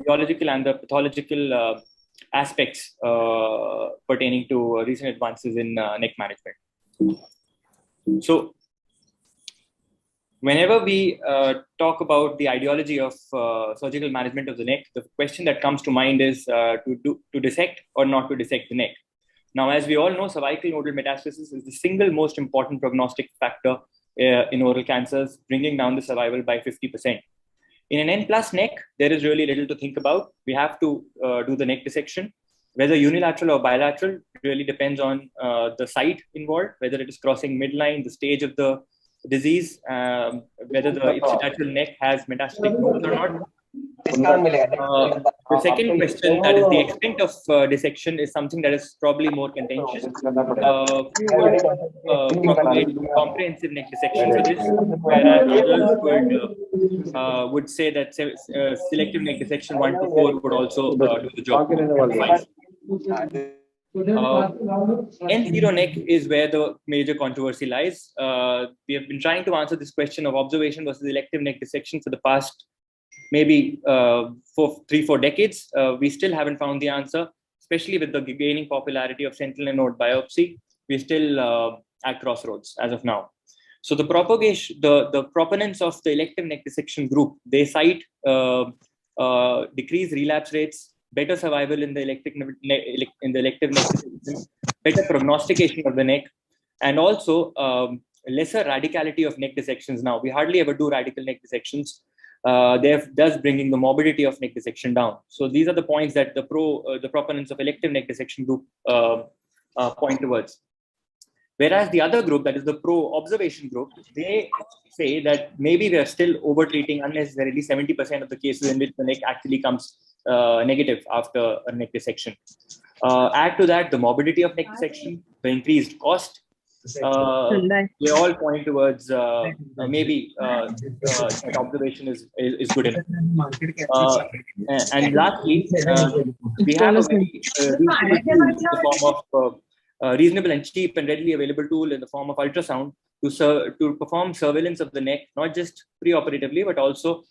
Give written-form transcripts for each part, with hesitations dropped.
theological and the pathological aspects pertaining to recent advances in neck management. So, whenever we talk about the ideology of surgical management of the neck, the question that comes to mind is to dissect or not to dissect the neck. Now, as we all know, cervical nodal metastasis is the single most important prognostic factor in oral cancers, bringing down the survival by 50%. In an N+ neck, there is really little to think about. We have to do the neck dissection. Whether unilateral or bilateral really depends on the site involved, whether it is crossing midline, the stage of the disease, whether the ipsilateral neck has metastatic nodes or not. The second question, that is the extent of dissection, is something that is probably more contentious. Propagate comprehensive neck dissection for this, whereas others would say that selective neck dissection 1 to 4 would also do the job. N0 neck is where the major controversy lies. We have been trying to answer this question of observation versus elective neck dissection for the past maybe 3-4 decades. We still haven't found the answer, especially with the gaining popularity of sentinel node biopsy. We're still at crossroads as of now. So the proponents of the elective neck dissection group, they cite decreased relapse rates, better survival in the elective neck dissection, better prognostication of the neck, and also lesser radicality of neck dissections. Now, we hardly ever do radical neck dissections, thus bringing the morbidity of neck dissection down. So these are the points that the proponents of elective neck dissection group point towards. Whereas the other group, that is the pro-observation group, they say that maybe we are still over-treating unnecessarily 70% of the cases in which the neck actually comes negative after a neck dissection. Add to that the morbidity of neck dissection, the increased cost. They all point towards maybe that observation is good enough. And lastly, we have a very reasonable and cheap and readily available tool in the form of ultrasound to perform surveillance of the neck, not just preoperatively, but also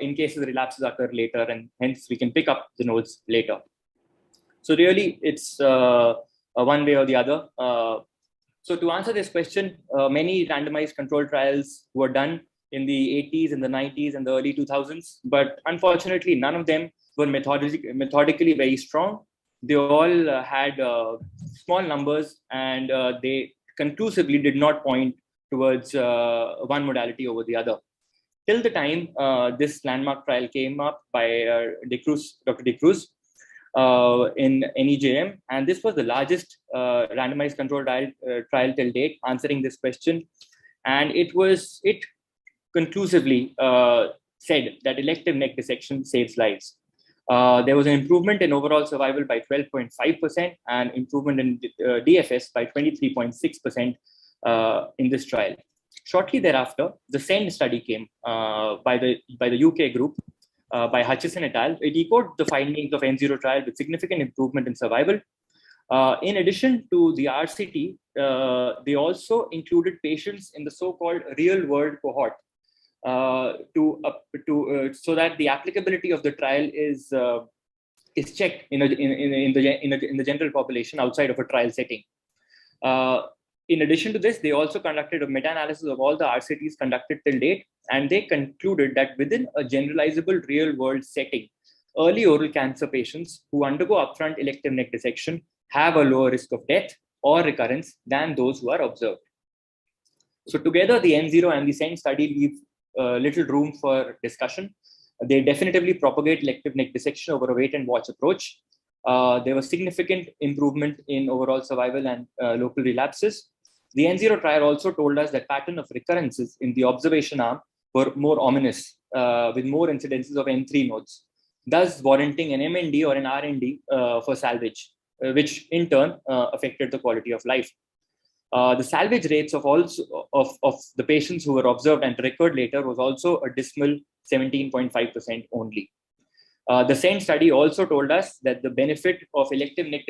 in cases relapses occur later, and hence we can pick up the nodes later. So really, it's one way or the other. So to answer this question, many randomized controlled trials were done in the 80s, in the 90s, and the early 2000s, but unfortunately, none of them were methodically very strong. They all had small numbers, and they conclusively did not point towards one modality over the other. Till the time this landmark trial came up by Dr. De Cruz in NEJM, and this was the largest randomized controlled trial till date answering this question. And it conclusively said that elective neck dissection saves lives. There was an improvement in overall survival by 12.5% and improvement in DFS by 23.6% in this trial. Shortly thereafter, the SEND study came by the UK group, by Hutchison et al. It echoed the findings of N0 trial with significant improvement in survival. In addition to the RCT, they also included patients in the so-called real-world cohort so that the applicability of the trial is checked in the general population outside of a trial setting. In addition to this, they also conducted a meta-analysis of all the RCTs conducted till date, and they concluded that within a generalizable real-world setting, early oral cancer patients who undergo upfront elective neck dissection have a lower risk of death or recurrence than those who are observed. So together, the N0 and the SEND study leave little room for discussion. They definitively propagate elective neck dissection over a wait-and-watch approach. There was significant improvement in overall survival and local relapses. The N0 trial also told us that pattern of recurrences in the observation arm were more ominous, with more incidences of N3 nodes, thus warranting an MND or an RND for salvage, which in turn affected the quality of life. The salvage rates of the patients who were observed and recurred later was also a dismal 17.5% only. The same study also told us that the benefit of elective neck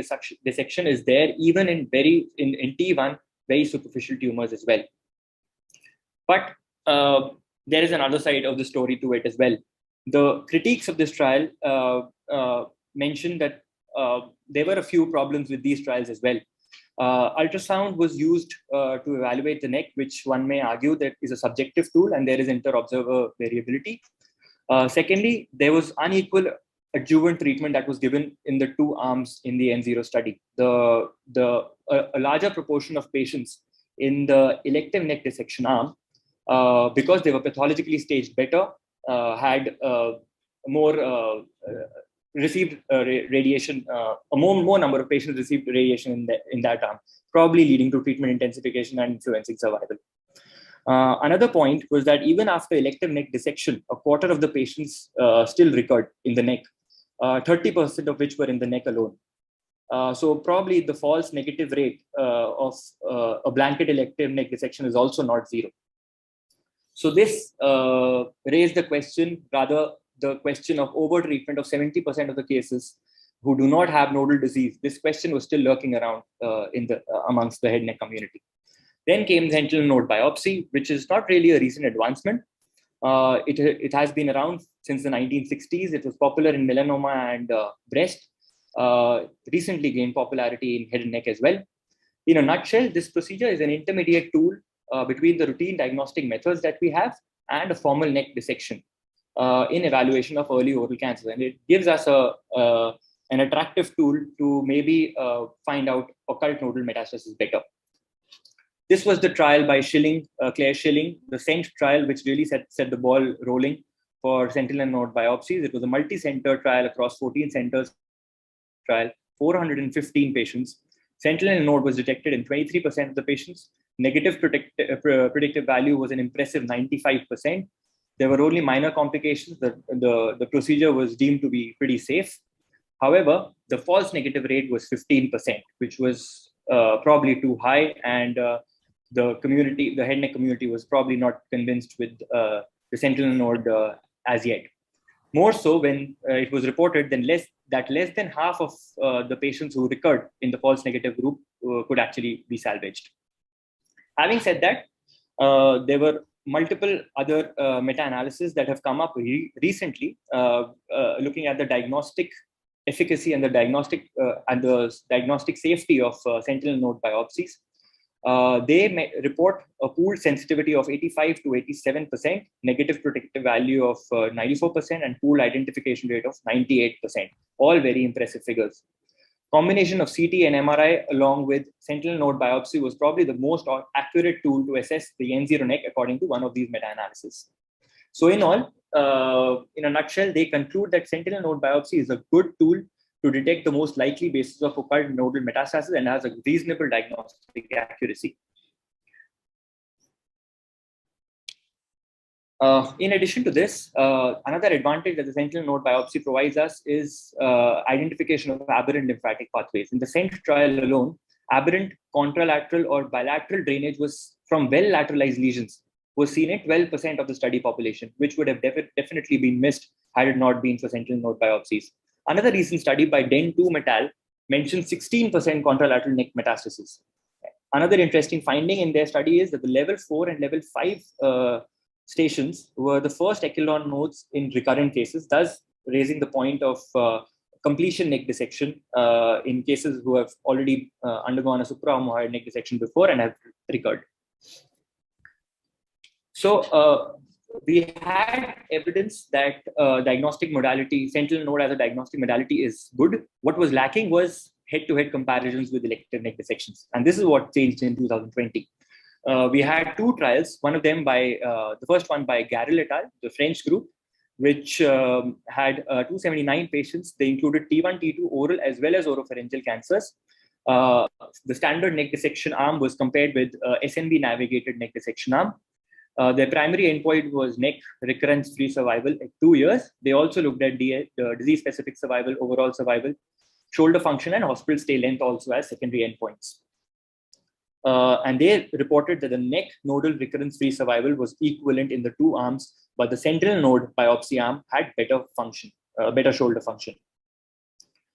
dissection is there even in T1 very superficial tumors as well. But there is another side of the story to it as well. The critiques of this trial mentioned that there were a few problems with these trials as well. Ultrasound was used to evaluate the neck, which one may argue that is a subjective tool and there is inter-observer variability. Secondly, there was unequal adjuvant treatment that was given in the two arms in the N0 study. A larger proportion of patients in the elective neck dissection arm, because they were pathologically staged better, had more received radiation. A more number of patients received radiation in that arm, probably leading to treatment intensification and influencing survival. Another point was that even after elective neck dissection, a quarter of the patients still recurred in the neck, 30% of which were in the neck alone. So probably the false negative rate of a blanket elective neck dissection is also not zero. So this raised the question, rather the question of over-treatment of 70% of the cases who do not have nodal disease. This question was still lurking around amongst the head neck community. Then came sentinel node biopsy, which is not really a recent advancement. It has been around since the 1960s. It was popular in melanoma and breast. Recently gained popularity in head and neck as well. In a nutshell, this procedure is an intermediate tool between the routine diagnostic methods that we have and a formal neck dissection in evaluation of early oral cancer. And it gives us an attractive tool to maybe find out occult nodal metastasis better. This was the trial by Claire Schilling, the SENT trial, which really set the ball rolling for sentinel node biopsies. It was a multi-center trial across 14 centers, 415 patients. Sentinel node was detected in 23% of the patients. Negative predictive value was an impressive 95%. There were only minor complications. The procedure was deemed to be pretty safe. However, the false negative rate was 15%, which was probably too high, and the head neck community was probably not convinced with the sentinel node as yet. More so when it was reported that less than half of the patients who recurred in the false negative group could actually be salvaged. Having said that, there were multiple other meta-analyses that have come up recently, looking at the diagnostic efficacy and the diagnostic safety of sentinel node biopsies. They report a pooled sensitivity of 85 to 87%, negative predictive value of 94%, and pooled identification rate of 98%. All very impressive figures. Combination of CT and MRI along with sentinel node biopsy was probably the most accurate tool to assess the N0 neck according to one of these meta-analyses. So in all, in a nutshell, they conclude that sentinel node biopsy is a good tool to detect the most likely basis of occult nodal metastasis and has a reasonable diagnostic accuracy. In addition to this, another advantage that the sentinel node biopsy provides us is identification of aberrant lymphatic pathways. In the SENT trial alone, aberrant contralateral or bilateral drainage was from well-lateralized lesions was seen in 12% of the study population, which would have definitely been missed had it not been for sentinel node biopsies. Another recent study by Den 2 et mentioned 16% contralateral neck metastasis. Another interesting finding in their study is that the level 4 and level 5 stations were the first echelon nodes in recurrent cases, thus raising the point of completion neck dissection in cases who have already undergone a supraomohyoid neck dissection before and have recurred. So we had evidence that diagnostic modality, sentinel node as a diagnostic modality is good. What was lacking was head-to-head comparisons with elective neck dissections. And this is what changed in 2020. We had two trials, one of them by, the first one by Garel et al., the French group, which had 279 patients. They included T1, T2 oral as well as oropharyngeal cancers. The standard neck dissection arm was compared with SNB navigated neck dissection arm. Their primary endpoint was neck recurrence-free survival at 2 years. They also looked at disease-specific survival, overall survival, shoulder function, and hospital stay length also as secondary endpoints. And they reported that the neck nodal recurrence-free survival was equivalent in the two arms, but the sentinel node biopsy arm had better function, better shoulder function.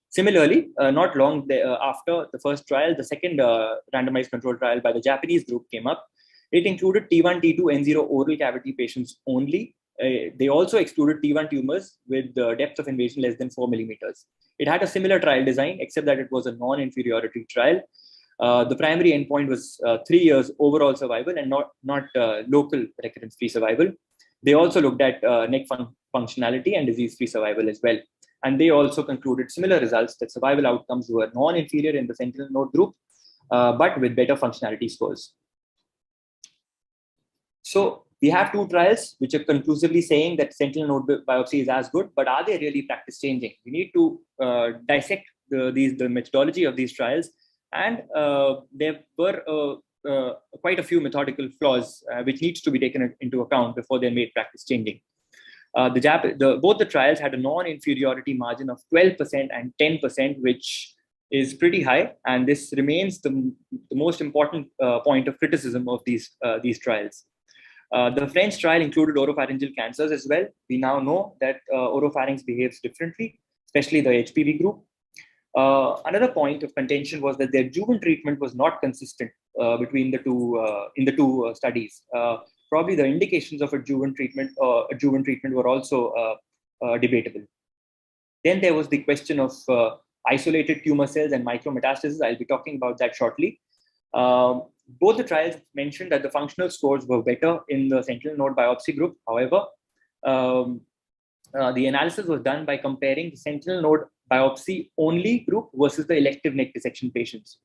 Similarly, not long after the first trial, the second randomized control trial by the Japanese group came up. It included T1, T2, N0 oral cavity patients only. They also excluded T1 tumors with depth of invasion less than 4 millimeters. It had a similar trial design, except that it was a non-inferiority trial. The primary endpoint was 3 years overall survival and not local recurrence-free survival. They also looked at neck functionality and disease-free survival as well. And they also concluded similar results, that survival outcomes were non-inferior in the sentinel node group, but with better functionality scores. So we have 2 trials which are conclusively saying that sentinel node biopsy is as good, but are they really practice changing? We need to dissect the methodology of these trials, and there were quite a few methodical flaws which needs to be taken into account before they're made practice changing. Both the trials had a non-inferiority margin of 12% and 10%, which is pretty high, and this remains the most important point of criticism of these trials. The French trial included oropharyngeal cancers as well. We now know that oropharynx behaves differently, especially the HPV group. Another point of contention was that the adjuvant treatment was not consistent between the two studies. Probably the indications of adjuvant treatment were also debatable. Then there was the question of isolated tumor cells and micrometastasis. I'll be talking about that shortly. Both the trials mentioned that the functional scores were better in the sentinel node biopsy group. However, the analysis was done by comparing the sentinel node biopsy only group versus the elective neck dissection patients.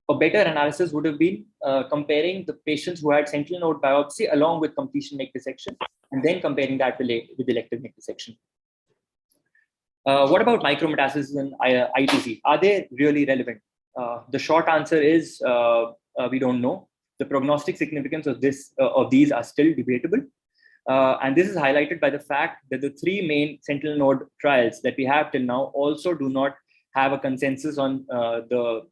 A better analysis would have been comparing the patients who had sentinel node biopsy along with completion neck dissection, and then comparing that with elective neck dissection. What about micrometastasis and ITC? Are they really relevant? The short answer is we don't know. The prognostic significance of these are still debatable. And this is highlighted by the fact that the 3 main sentinel node trials that we have till now also do not have a consensus on the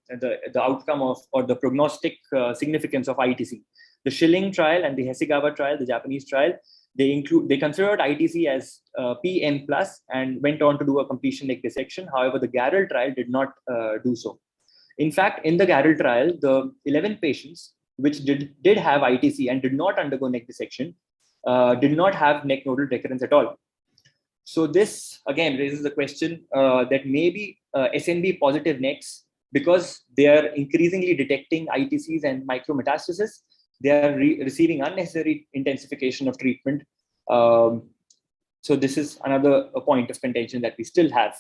outcome of or the prognostic significance of ITC. The Schilling trial and the Hasegawa trial, the Japanese trial, they considered ITC as PN plus and went on to do a completion neck dissection. However, the Garrel trial did not do so. In fact, in the Garrel trial, the 11 patients which did have ITC and did not undergo neck dissection did not have neck nodal recurrence at all. So this again raises the question that maybe SNB positive necks, because they are increasingly detecting ITCs and micrometastasis, they are receiving unnecessary intensification of treatment. So this is another point of contention that we still have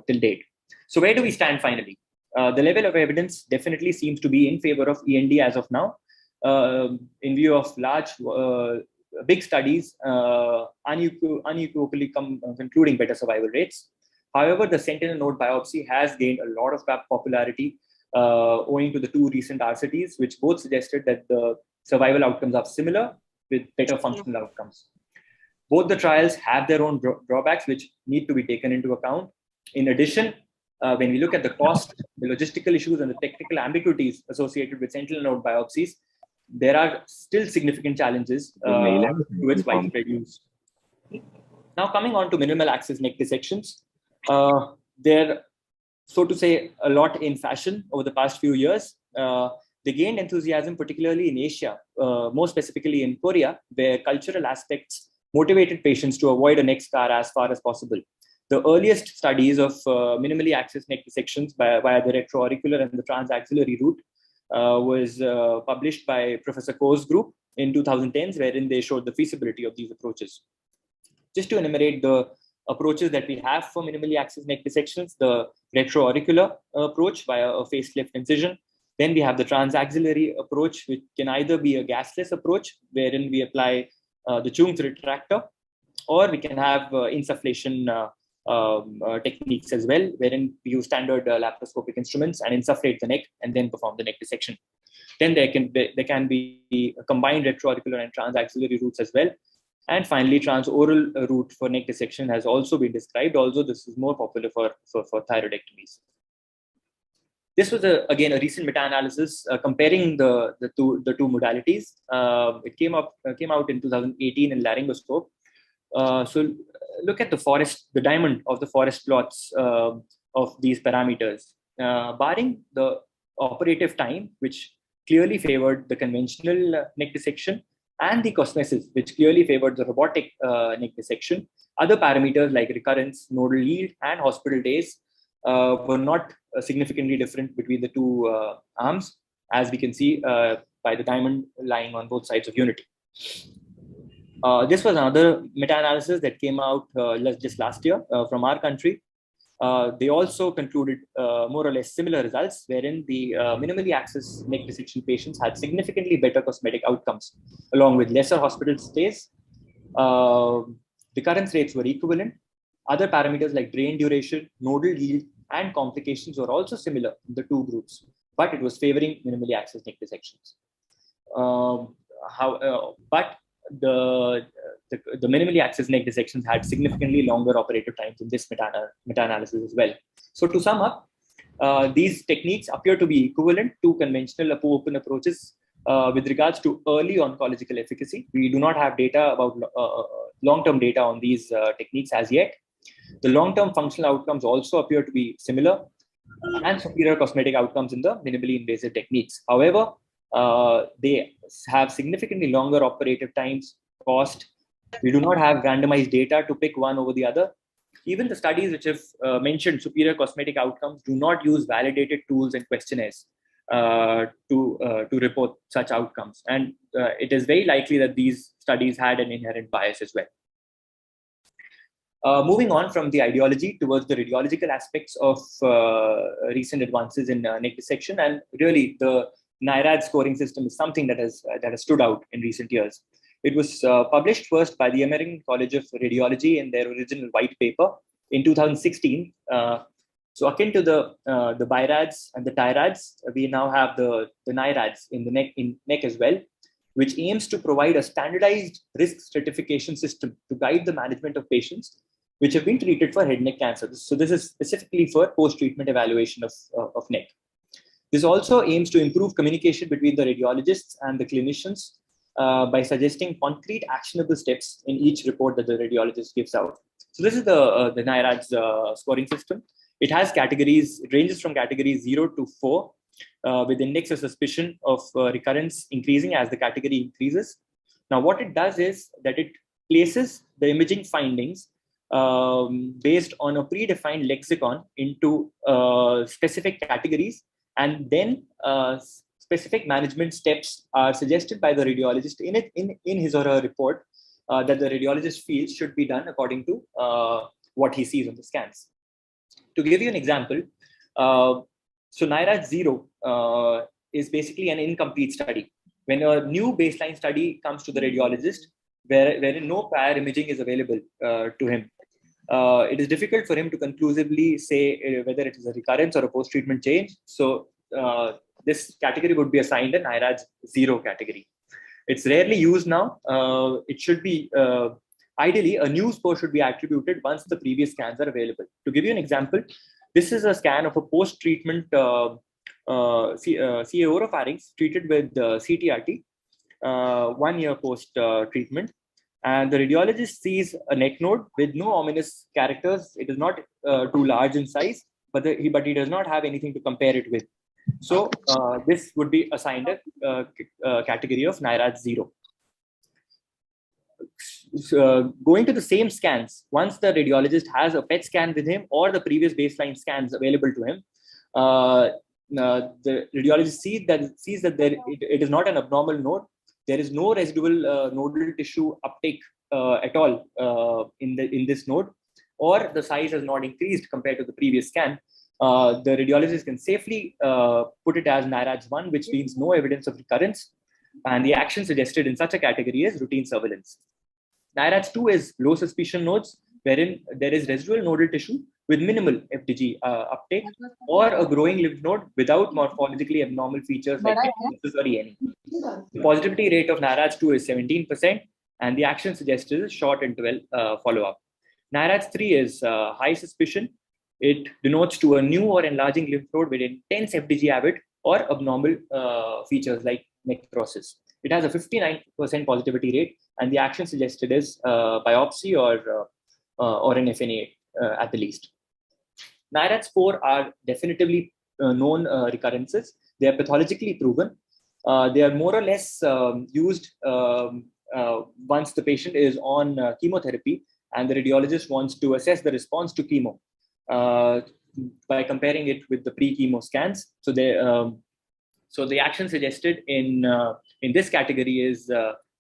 till date. So where do we stand finally? The level of evidence definitely seems to be in favor of END as of now, in view of large, big studies unequivocally concluding better survival rates. However, the sentinel node biopsy has gained a lot of popularity owing to the 2 recent RCTs, which both suggested that the survival outcomes are similar with better functional outcomes. Both the trials have their own drawbacks, which need to be taken into account. In addition, when we look at the cost, the logistical issues, and the technical ambiguities associated with sentinel node biopsies, there are still significant challenges to its widespread use. Now, coming on to minimal access neck dissections, they're, so to say, a lot in fashion over the past few years. They gained enthusiasm, particularly in Asia, more specifically in Korea, where cultural aspects motivated patients to avoid a neck scar as far as possible. The earliest studies of minimally accessed neck dissections via the retroauricular and the transaxillary route was published by Professor Koh's group in 2010s, wherein they showed the feasibility of these approaches. Just to enumerate the approaches that we have for minimally accessed neck dissections: the retroauricular approach via a facelift incision. Then we have the transaxillary approach, which can either be a gasless approach, wherein we apply the Chung's retractor, or we can have insufflation techniques as well, wherein we use standard laparoscopic instruments and insufflate the neck and then perform the neck dissection. Then there can be a combined retroauricular and transaxillary routes as well. And finally, transoral route for neck dissection has also been described, although this is more popular for thyroidectomies. This was again a recent meta-analysis comparing the two modalities. It came out in 2018 in Laryngoscope. So look at the diamond of the forest plots of these parameters. Barring the operative time, which clearly favored the conventional neck dissection, and the cosmesis, which clearly favored the robotic neck dissection. Other parameters like recurrence, nodal yield, and hospital days were not significantly different between the two arms, as we can see by the diamond lying on both sides of unity. This was another meta-analysis that came out just last year from our country. They also concluded more or less similar results, wherein the minimally access neck dissection patients had significantly better cosmetic outcomes, along with lesser hospital stays. Recurrence rates were equivalent. Other parameters like drain duration, nodal yield, and complications were also similar in the two groups, but it was favoring minimally access neck dissections. But the minimally access neck dissections had significantly longer operative times in this meta-analysis as well. So to sum up, these techniques appear to be equivalent to conventional open approaches with regards to early oncological efficacy. We do not have data about long-term data on these techniques as yet. The long-term functional outcomes also appear to be similar and superior cosmetic outcomes in the minimally invasive techniques. However, they have significantly longer operative times, cost. We do not have randomized data to pick one over the other. Even the studies which have mentioned superior cosmetic outcomes do not use validated tools and questionnaires to report such outcomes. And it is very likely that these studies had an inherent bias as well. Moving on from the ideology towards the radiological aspects of recent advances in neck dissection, and really the NIRAD scoring system is something that has stood out in recent years. It was published first by the American College of Radiology in their original white paper in 2016. So akin to the BIRADS and the TIRADS, we now have the NIRADs in neck as well, which aims to provide a standardized risk stratification system to guide the management of patients which have been treated for head neck cancer. So this is specifically for post-treatment evaluation of neck. This also aims to improve communication between the radiologists and the clinicians by suggesting concrete actionable steps in each report that the radiologist gives out. So this is the NIRAD's scoring system. It has categories, it ranges from categories 0 to 4, with index of suspicion of recurrence increasing as the category increases. Now, what it does is that it places the imaging findings based on a predefined lexicon into specific categories, and then specific management steps are suggested by the radiologist in his or her report that the radiologist feels should be done according to what he sees on the scans. To give you an example, so NIRAD 0 is basically an incomplete study. When a new baseline study comes to the radiologist, wherein no prior imaging is available to him, it is difficult for him to conclusively say whether it is a recurrence or a post-treatment change. So this category would be assigned a NIRAD 0 category. It's rarely used now. It should be, ideally, a new score should be attributed once the previous scans are available. To give you an example, this is a scan of a post-treatment CA oropharynx treated with CTRT 1 year post-treatment. And the radiologist sees a neck node with no ominous characters. It is not too large in size, but he does not have anything to compare it with. So this would be assigned a category of NIRAD 0. Going to the same scans, once the radiologist has a PET scan with him or the previous baseline scans available to him, the radiologist sees that it is not an abnormal node. There is no residual nodal tissue uptake at all in this node, or the size has not increased compared to the previous scan. The radiologist can safely put it as NIRADS 1, which means no evidence of recurrence, and the action suggested in such a category is routine surveillance. NIRADS 2 is low suspicion nodes, wherein there is residual nodal tissue with minimal FDG uptake, or a growing lymph node without morphologically abnormal features like or ENE. The positivity rate of NIRADS 2 is 17%, and the action suggested is short interval follow-up. NIRADS 3 is high suspicion. It denotes to a new or enlarging lymph node with intense FDG avid or abnormal features like necrosis. It has a 59% positivity rate, and the action suggested is biopsy or an FNA at the least. NIRADS 4 are definitively known recurrences. They are pathologically proven. They are more or less used once the patient is on chemotherapy and the radiologist wants to assess the response to chemo by comparing it with the pre-chemo scans. So the action suggested in this category is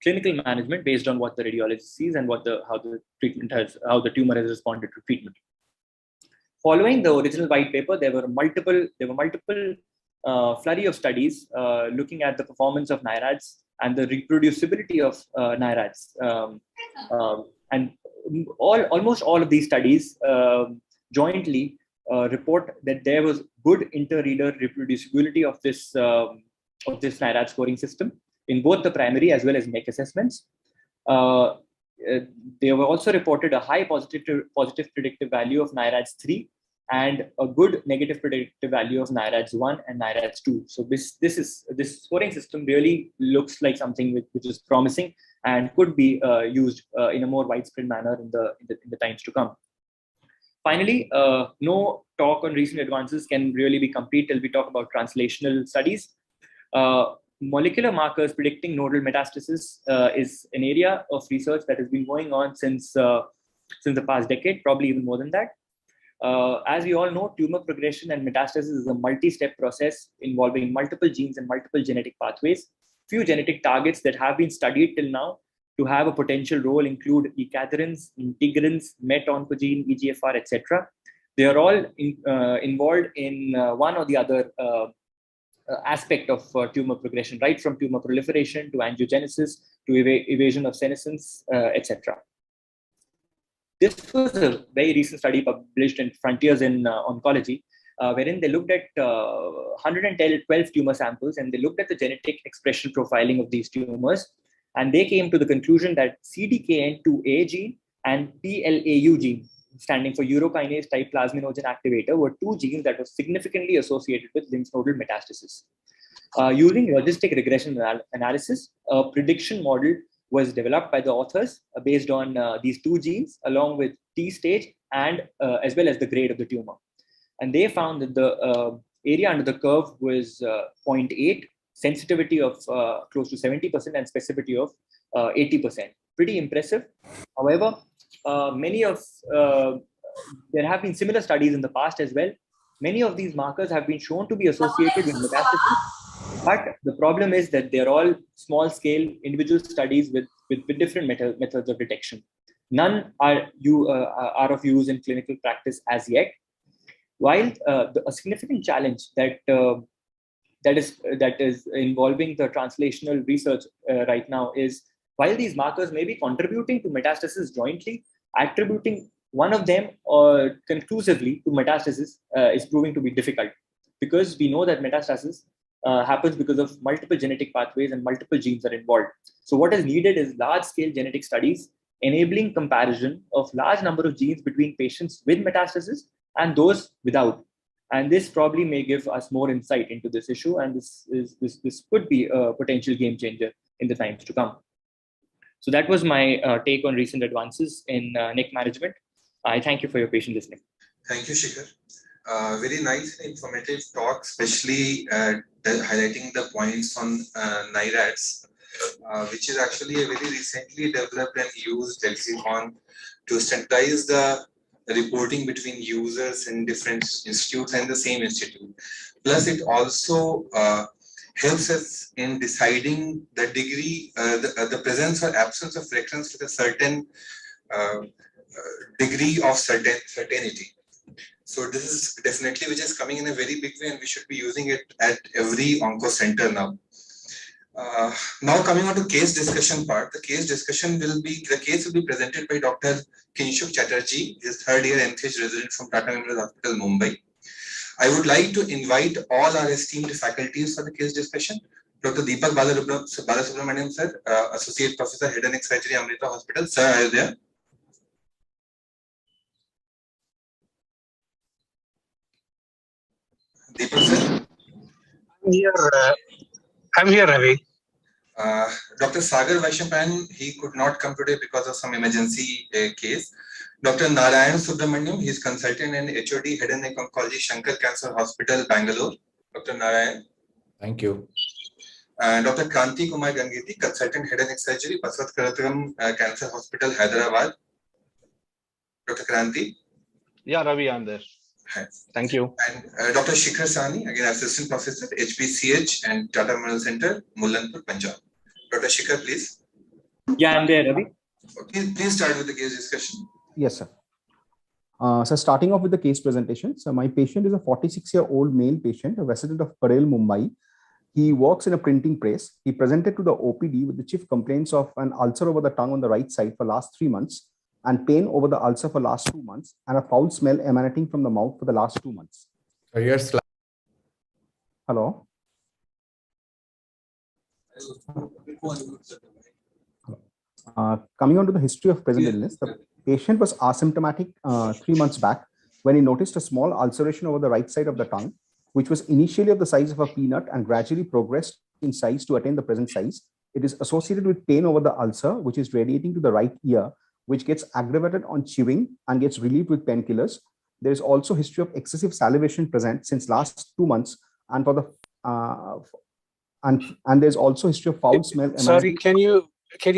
clinical management based on what the radiologist sees and how the tumor has responded to treatment. Following the original white paper, there were multiple flurry of studies looking at the performance of NIRADs and the reproducibility of NIRADs, and almost all of these studies jointly report that there was good inter-reader reproducibility of this NIRAD scoring system in both the primary as well as NEC assessments. They were also reported a high positive predictive value of NIRADs 3 and a good negative predictive value of NIRADs 1 and NIRADs 2. So this scoring system really looks like something which is promising and could be used in a more widespread manner in the times to come. Finally, no talk on recent advances can really be complete till we talk about translational studies. Molecular markers predicting nodal metastasis is an area of research that has been going on since the past decade, probably even more than that. As we all know, tumor progression and metastasis is a multi-step process involving multiple genes and multiple genetic pathways. Few genetic targets that have been studied till now to have a potential role include ecatherins, integrins, MET oncogene, EGFR, etc. They are all involved in one or the other aspect of tumor progression, right from tumor proliferation to angiogenesis to evasion of senescence, etc. This was a very recent study published in Frontiers in Oncology, wherein they looked at 112 tumor samples and they looked at the genetic expression profiling of these tumors. And they came to the conclusion that CDKN2A gene and PLAU gene, standing for urokinase type plasminogen activator, were two genes that were significantly associated with lymph nodal metastasis. Using logistic regression analysis, a prediction model was developed by the authors based on these two genes, along with T stage and as well as the grade of the tumor. And they found that the area under the curve was 0.8, sensitivity of close to 70% and specificity of 80%. Pretty impressive. However, there have been similar studies in the past as well. Many of these markers have been shown to be associated with metastasis, but the problem is that they're all small-scale individual studies with different methods of detection. None are of use in clinical practice as yet. While a significant challenge that is involving the translational research right now is, while these markers may be contributing to metastasis jointly, attributing one of them conclusively to metastasis is proving to be difficult, because we know that metastasis happens because of multiple genetic pathways and multiple genes are involved. So what is needed is large-scale genetic studies enabling comparison of large number of genes between patients with metastasis and those without. And this probably may give us more insight into this issue, and this could be a potential game changer in the times to come. So that was my take on recent advances in NEC management. I thank you for your patient listening. Thank you, Shikhar. Very nice and informative talk, especially highlighting the points on NIRADs, which is actually a very recently developed and used lexicon to standardize the reporting between users in different institutes and the same institute. Plus, it also helps us in deciding the degree, the presence or absence of reference to a certain degree of certainty. So this is definitely which is coming in a very big way, and we should be using it at every onco center now. Now coming on to case discussion part, the case will be presented by Dr. Kinshuk Chatterjee, his third year MPH resident from Tata Memorial Hospital, Mumbai. I would like to invite all our esteemed faculties for the case discussion. Dr. Deepak Balasubramaniam sir, Associate Professor, Head and Neck Surgery, Amrita Hospital. Sir, are you there? Deepak sir? I'm here, Ravi. Dr. Sagar Vaishyapan, he could not come today because of some emergency case. Dr. Narayan Subramaniam, he is consultant and HOD, Head and Neck Oncology, Shankar Cancer Hospital, Bangalore. Dr. Narayan. Thank you. Dr. Kranti Kumar Gangeti, consultant head and neck surgery, Baswat Karathagam Cancer Hospital, Hyderabad. Dr. Kranti. Yeah, Ravi, I'm there. Hi. Thank you. And Dr. Shikhar Sani, again assistant professor, HPCH and Tata Memorial Center, Mullanpur, Punjab. Dr. Shikhar, please. Yeah, I'm there, Ravi. Okay, please start with the case discussion. Yes, sir. So starting off with the case presentation. So my patient is a 46-year-old male patient, a resident of Parel, Mumbai. He works in a printing press. He presented to the OPD with the chief complaints of an ulcer over the tongue on the right side for last 3 months and pain over the ulcer for last 2 months and a foul smell emanating from the mouth for the last 2 months. So your slide. Hello. Coming on to the history of present illness, the patient was asymptomatic 3 months back when he noticed a small ulceration over the right side of the tongue, which was initially of the size of a peanut and gradually progressed in size to attain the present size. It is associated with pain over the ulcer, which is radiating to the right ear, which gets aggravated on chewing and gets relieved with painkillers. There is also history of excessive salivation present since last 2 months, and for the and there's also history of foul smell. Sorry, can you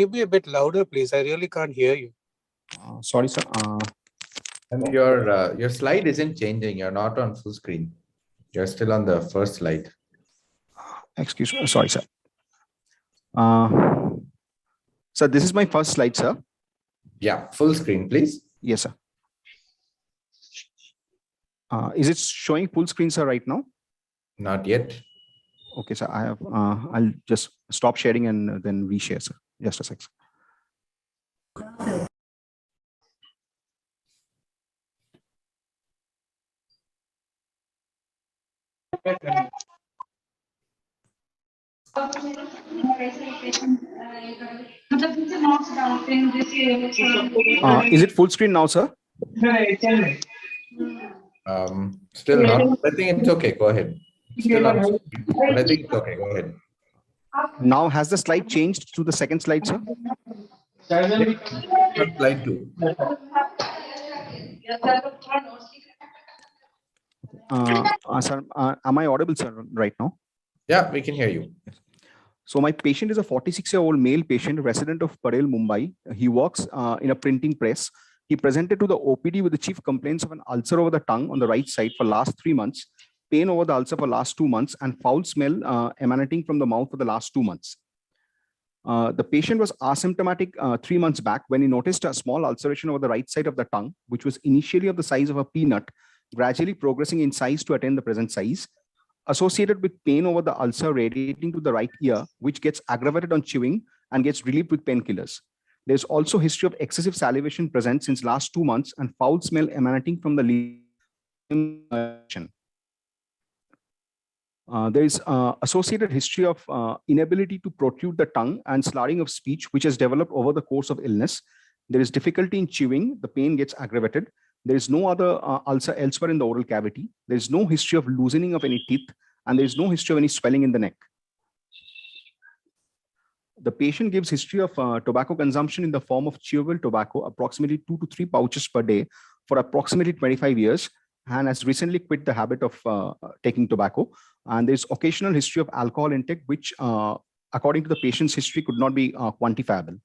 be a bit louder, please? I really can't hear you. Sorry, sir. And your slide isn't changing. You're not on full screen. You're still on the first slide. Excuse me. Sorry, sir. So this is my first slide, sir. Yeah, full screen, please. Yes, sir. Is it showing full screen, sir, right now? Not yet. Okay, sir. I have. I'll just stop sharing and then reshare, sir. Just a sec. Is it full screen now, sir? Still not. I think it's okay. Go ahead. Still on screen, but I think it's okay. Go ahead. Now, has the slide changed to the second slide, sir? Slide 2. Sir, am I audible, sir, right now? Yeah, we can hear you. So my patient is a 46-year-old male patient, resident of Parel, Mumbai. He works in a printing press. He presented to the OPD with the chief complaints of an ulcer over the tongue on the right side for last 3 months, pain over the ulcer for last 2 months, and foul smell emanating from the mouth for the last 2 months. The patient was asymptomatic 3 months back when he noticed a small ulceration over the right side of the tongue, which was initially of the size of a peanut, gradually progressing in size to attain the present size, associated with pain over the ulcer radiating to the right ear, which gets aggravated on chewing and gets relieved with painkillers. There's also history of excessive salivation present since last 2 months and foul smell emanating from the there is associated history of inability to protrude the tongue and slurring of speech, which has developed over the course of illness. There is difficulty in chewing. The pain gets aggravated. There is no other ulcer elsewhere in the oral cavity. There is no history of loosening of any teeth, and there is no history of any swelling in the neck. The patient gives history of tobacco consumption in the form of chewable tobacco, approximately 2 to 3 pouches per day for approximately 25 years, and has recently quit the habit of taking tobacco. And there's occasional history of alcohol intake, which according to the patient's history could not be quantifiable.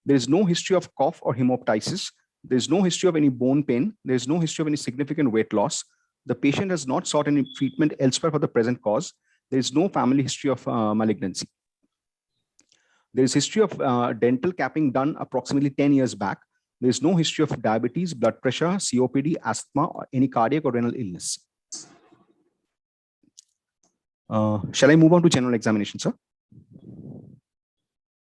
There is no history of cough or hemoptysis. There is no history of any bone pain. There is no history of any significant weight loss. The patient has not sought any treatment elsewhere for the present cause. There is no family history of malignancy. There is history of dental capping done approximately 10 years back. There is no history of diabetes, blood pressure, COPD, asthma, or any cardiac or renal illness. Shall I move on to general examination, sir?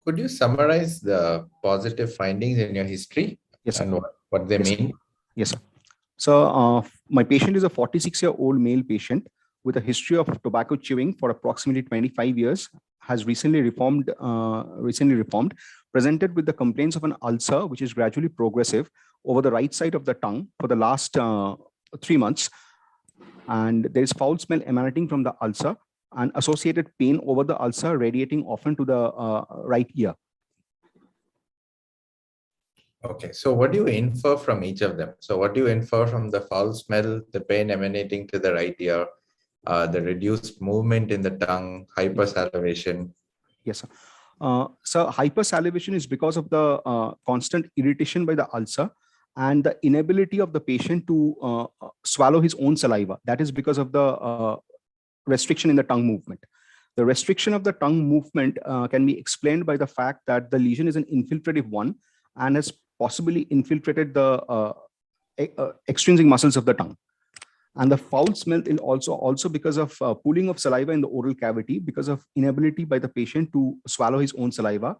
Could you summarize the positive findings in your history? Yes, sir. And what they mean? Yes, sir. So my patient is a 46-year-old male patient with a history of tobacco chewing for approximately 25 years, has recently reformed, presented with the complaints of an ulcer, which is gradually progressive over the right side of the tongue for the last 3 months. And there is foul smell emanating from the ulcer and associated pain over the ulcer radiating often to the right ear. Okay, so what do you infer from each of them? So what do you infer from the foul smell, the pain emanating to the right ear, the reduced movement in the tongue, hypersalivation? Yes, sir. So hypersalivation is because of the constant irritation by the ulcer and the inability of the patient to swallow his own saliva. That is because of the restriction in the tongue movement. The restriction of the tongue movement can be explained by the fact that the lesion is an infiltrative one and has possibly infiltrated the extrinsic muscles of the tongue. And the foul smell is also because of pooling of saliva in the oral cavity because of inability by the patient to swallow his own saliva,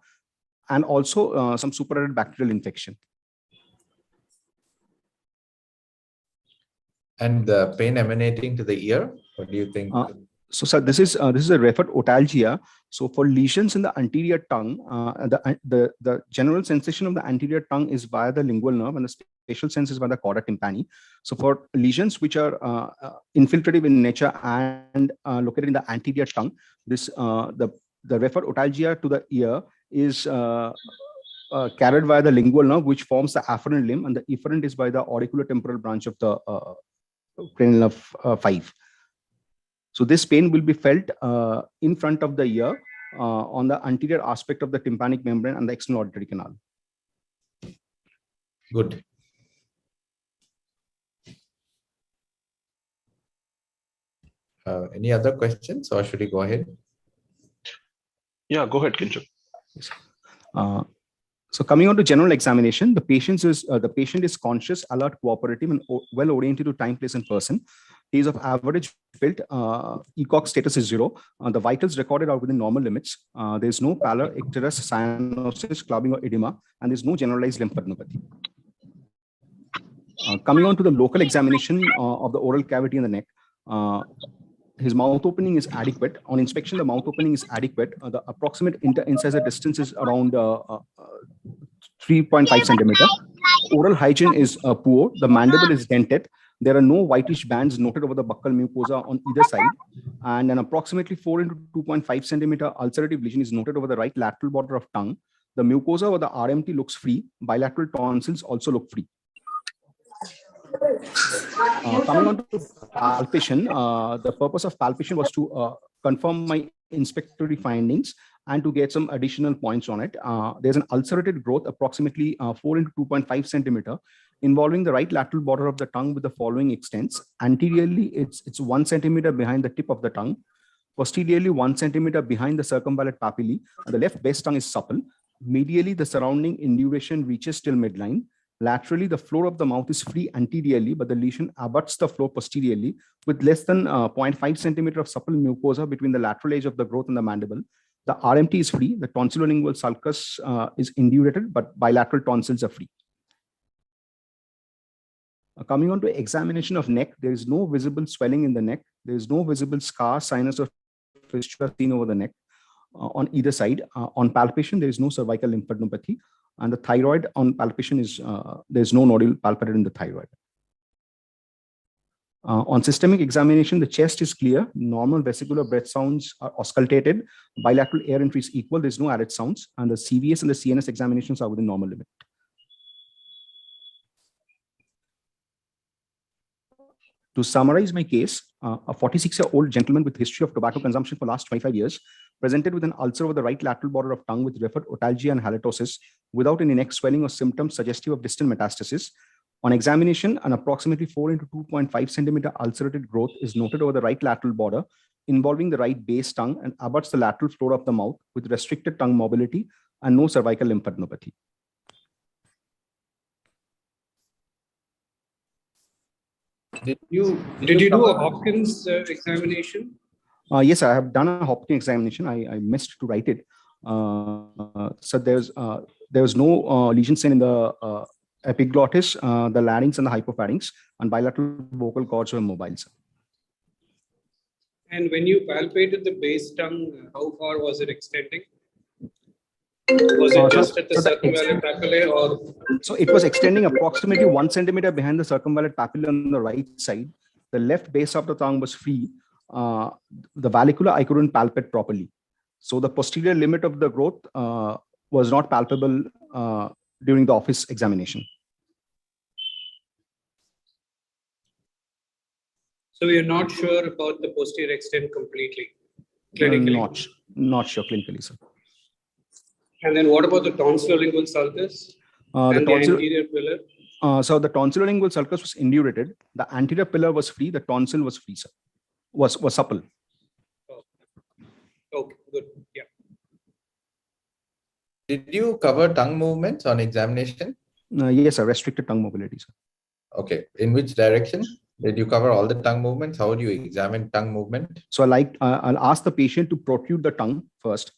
and also some superadded bacterial infection. And the pain emanating to the ear, what do you think? So, sir, this is a referred otalgia. So, for lesions in the anterior tongue, the general sensation of the anterior tongue is via the lingual nerve, and the spatial sense is by the chorda tympani. So, for lesions which are infiltrative in nature and located in the anterior tongue, this the referred otalgia to the ear is carried via the lingual nerve, which forms the afferent limb, and the efferent is by the auriculotemporal branch of the cranial nerve 5. So this pain will be felt in front of the ear on the anterior aspect of the tympanic membrane and the external auditory canal. Good. Any other questions, or should we go ahead? Yeah, go ahead, Kinshuk. Yes. So coming on to general examination, the patient is conscious, alert, cooperative, and well oriented to time, place, and person. He is of average build. ECOG status is 0. The vitals recorded are within normal limits. There is no pallor, icterus, cyanosis, clubbing, or edema, and there is no generalized lymphadenopathy. Coming on to the local examination of the oral cavity in the neck, his mouth opening is adequate. On inspection, the mouth opening is adequate. The approximate inter-incisor distance is around 3.5 centimeter. Oral hygiene is poor. The mandible is dented. There are no whitish bands noted over the buccal mucosa on either side. And an approximately 4 into 2.5 centimeter ulcerative lesion is noted over the right lateral border of tongue. The mucosa or the RMT looks free. Bilateral tonsils also look free. Coming on to palpation, the purpose of palpation was to confirm my inspectory findings and to get some additional points on it. There's an ulcerated growth approximately 4 into 2.5 centimeter involving the right lateral border of the tongue with the following extents. Anteriorly, it's 1 centimeter behind the tip of the tongue. Posteriorly, 1 centimeter behind the circumvallate papillae. The left base tongue is supple. Medially, the surrounding induration reaches till midline. Laterally, the floor of the mouth is free anteriorly, but the lesion abuts the floor posteriorly with less than 0.5 centimeter of supple mucosa between the lateral edge of the growth and the mandible. The RMT is free. The tonsillolingual sulcus is indurated, but bilateral tonsils are free. Coming on to examination of neck, there is no visible swelling in the neck. There is no visible scar, sinus, or fistula seen over the neck on either side. On palpation, there is no cervical lymphadenopathy. And the thyroid on palpation is, there's no nodule palpated in the thyroid. On systemic examination, the chest is clear. Normal vesicular breath sounds are auscultated. Bilateral air entry is equal. There's no added sounds. And the CVS and the CNS examinations are within normal limit. To summarize my case, a 46-year-old gentleman with history of tobacco consumption for last 25 years presented with an ulcer over the right lateral border of tongue with referred otalgia and halitosis without any neck swelling or symptoms suggestive of distal metastasis. On examination, an approximately 4 into 2.5 centimeter ulcerated growth is noted over the right lateral border involving the right base tongue and abuts the lateral floor of the mouth with restricted tongue mobility and no cervical lymphadenopathy. Did you do a Hopkins examination? Yes, I have done a Hopkins examination. I missed to write it. So there was no lesion seen in the epiglottis, the larynx, and the hypopharynx, and bilateral vocal cords were mobile. And when you palpated the base tongue, how far was it extending? Was it just at the circumvallate papillae, or? So it was extending approximately 1 centimeter behind the circumvallate papillae on the right side. The left base of the tongue was free. The vallecula I couldn't palpate properly. So the posterior limit of the growth was not palpable during the office examination. So we are not sure about the posterior extent completely, clinically. Not sure clinically, sir. And then what about the tonsillolingual sulcus and the anterior pillar? So the tonsillolingual sulcus was indurated. The anterior pillar was free. The tonsil was free, sir. Was supple. Oh. Okay, good. Yeah. Did you cover tongue movements on examination? Yes, sir. Restricted tongue mobility, sir. Okay. In which direction? Did you cover all the tongue movements? How do you examine tongue movement? So I'll ask the patient to protrude the tongue first.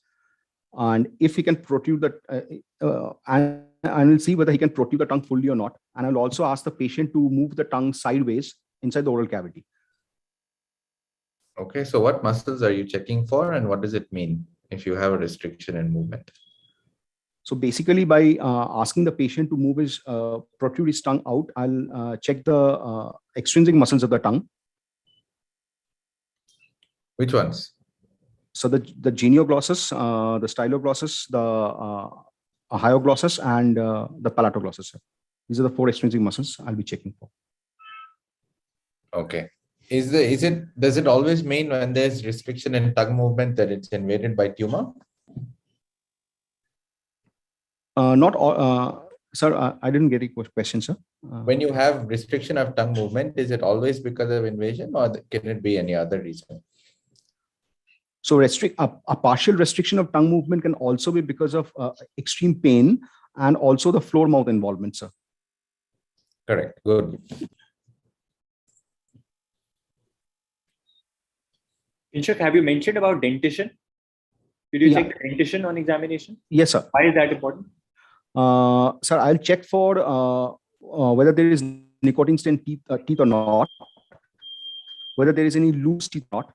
And if he can protrude and we'll see whether he can protrude the tongue fully or not. And I'll also ask the patient to move the tongue sideways inside the oral cavity. Okay, so what muscles are you checking for and what does it mean if you have a restriction in movement? So basically by asking the patient to move his, protrude his tongue out, I'll check the extrinsic muscles of the tongue. Which ones? So the genioglossus, the styloglossus, the hyoglossus, and the palatoglossus. These are the 4 extrinsic muscles I'll be checking for. Okay. Does it always mean when there's restriction in tongue movement that it's invaded by tumor? Not all, sir, I didn't get a question, sir. When you have restriction of tongue movement, is it always because of invasion or can it be any other reason? So a partial restriction of tongue movement can also be because of extreme pain and also the floor mouth involvement, sir. Correct. Good. Kinshuk, have you mentioned about dentition? Did you check the dentition on examination? Yes, sir. Why is that important? Sir, I'll check for whether there is nicotine stain teeth or not, whether there is any loose teeth or not.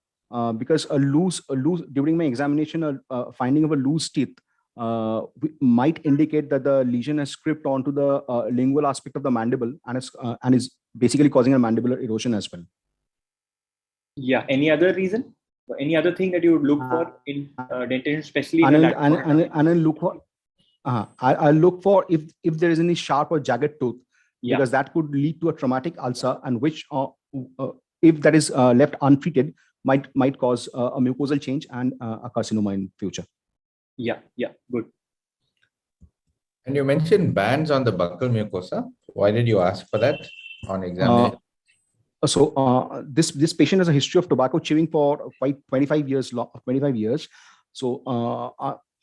Because a loose during my examination, a finding of a loose teeth might indicate that the lesion has crept onto the lingual aspect of the mandible and is basically causing a mandibular erosion as well. Yeah. Any other reason? Any other thing that you would look for in dentition, especially in I'll look for. I'll look for if there is any sharp or jagged tooth, because that could lead to a traumatic ulcer, and which if that is left untreated might cause a mucosal change and a carcinoma in future. Yeah, good. And you mentioned bands on the buccal mucosa. Why did you ask for that on examination? So this patient has a history of tobacco chewing for quite 25 years. So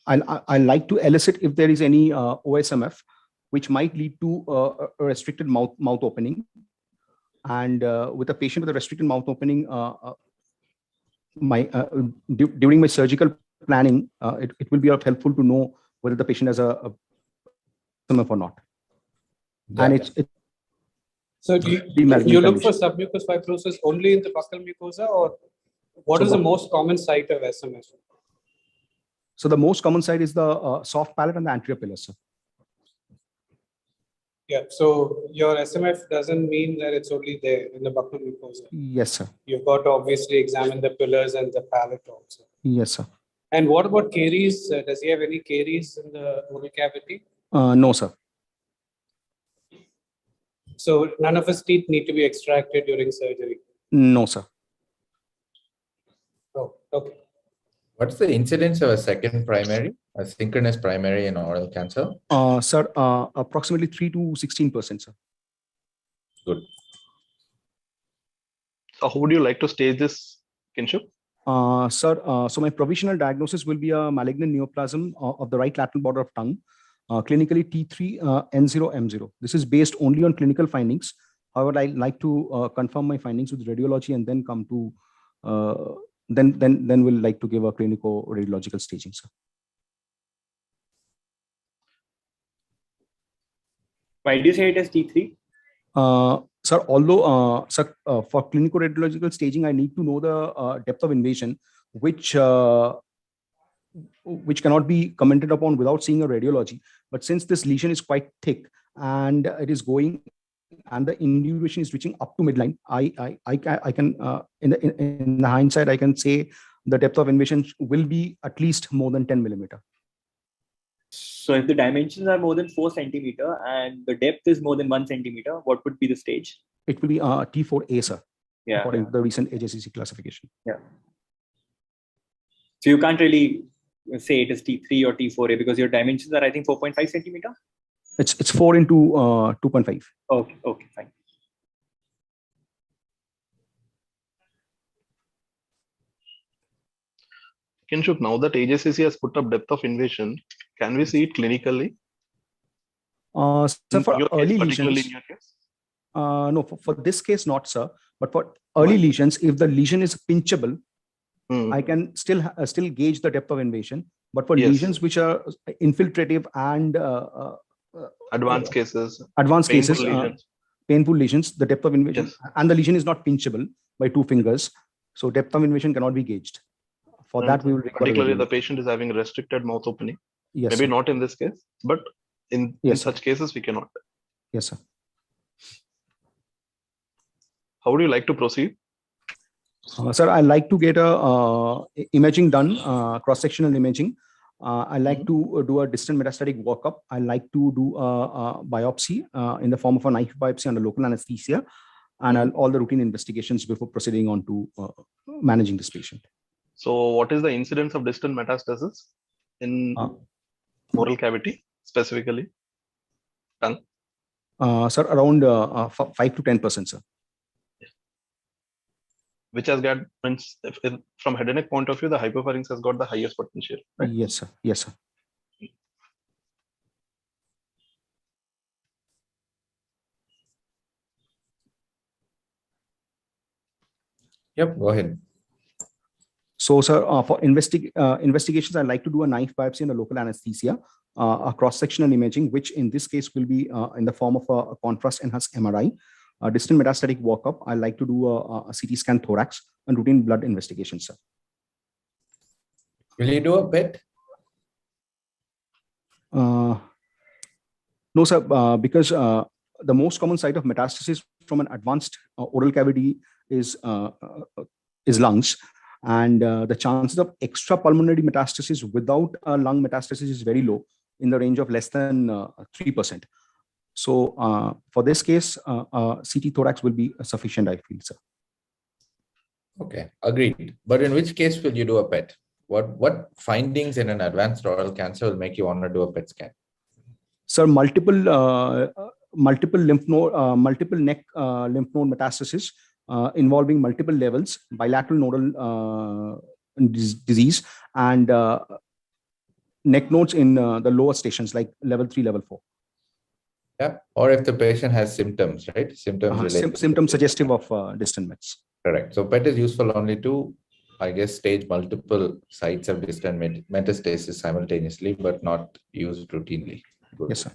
I like to elicit if there is any OSMF, which might lead to a restricted mouth opening. And with a patient with a restricted mouth opening, during my surgical planning, it will be helpful to know whether the patient has a OSMF or not. Yeah. And so you look for submucous fibrosis only in the buccal mucosa, or what is the most common site of SMF? So the most common site is the soft palate and the anterior pillar, sir. Yeah, so your SMF doesn't mean that it's only there in the buccal mucosa. Yes, sir. You've got to obviously examine the pillars and the palate also. Yes, sir. And what about caries? Does he have any caries in the oral cavity? No, sir. So none of his teeth need to be extracted during surgery? No, sir. Oh, okay. What's the incidence of a second primary, a synchronous primary in oral cancer? Sir, approximately 3 to 16%, sir. Good. So how would you like to stage this, Kinshuk? Sir, so my provisional diagnosis will be a malignant neoplasm of the right lateral border of tongue, clinically T3 N0 M0. This is based only on clinical findings. However, I like to confirm my findings with radiology and then come to then we'll like to give a clinical radiological staging, sir. Why do you say it as T3? Sir, although for clinical radiological staging, I need to know the depth of invasion, which cannot be commented upon without seeing a radiology. But since this lesion is quite thick and it is going, and the invasion is reaching up to midline, I can in the hindsight I can say the depth of invasion will be at least more than 10 millimeter. So if the dimensions are more than 4 centimeter and the depth is more than 1 centimeter, what would be the stage? It will be T4A, sir. Yeah. according to the recent HACC classification. Yeah. So you can't really say it is T3 or T4A because your dimensions are, I think, 4.5 centimeter. It's 4 into 2.5. Okay. Okay. Fine. Kinshuk, now that AJCC has put up depth of invasion, can we see it clinically? So for early particularly lesions, in your case? no, for this case, not, sir. But for early lesions, if the lesion is pinchable, I can still gauge the depth of invasion. But for lesions which are infiltrative and Advanced cases, painful lesions, the depth of invasion, and the lesion is not pinchable by 2 fingers. So depth of invasion cannot be gauged. For that, we will require particularly the patient is having restricted mouth opening. Yes, maybe sir. not in this case, but in such cases we cannot. Yes, sir. How would you like to proceed? Sir, I like to get a imaging done, cross-sectional imaging. I like to do a distant metastatic workup. I like to do a biopsy in the form of a knife biopsy under local anesthesia, and all the routine investigations before proceeding on to managing this patient. So what is the incidence of distant metastasis in oral cavity, specifically tongue? Sir, around 5 to 10%, sir. Which has got, if from head and neck point of view, the hypopharynx has got the highest potential, right? Yes, sir. Yes, sir. Yep, go ahead. So, sir, for investigations, I like to do a knife biopsy and a local anesthesia, a cross-sectional imaging, which in this case will be in the form of a contrast-enhanced MRI. A distant metastatic workup, I like to do a CT scan thorax and routine blood investigation, sir. Will you do a PET? No, sir, because the most common site of metastasis from an advanced oral cavity is lungs. And the chances of extra pulmonary metastasis without a lung metastasis is very low, in the range of less than 3%. So for this case, CT thorax will be sufficient, I feel, sir. Okay, agreed. But in which case will you do a PET? What findings in an advanced oral cancer will make you want to do a PET scan? Sir, multiple lymph node, multiple neck lymph node metastasis involving multiple levels, bilateral nodal disease, and neck nodes in the lower stations like level 3, level 4. Yeah, or if the patient has symptoms, right? Symptoms suggestive of distant mets. Correct. So PET is useful only to, I guess, stage multiple sites of distant metastasis simultaneously, but not used routinely. Good. Yes, sir.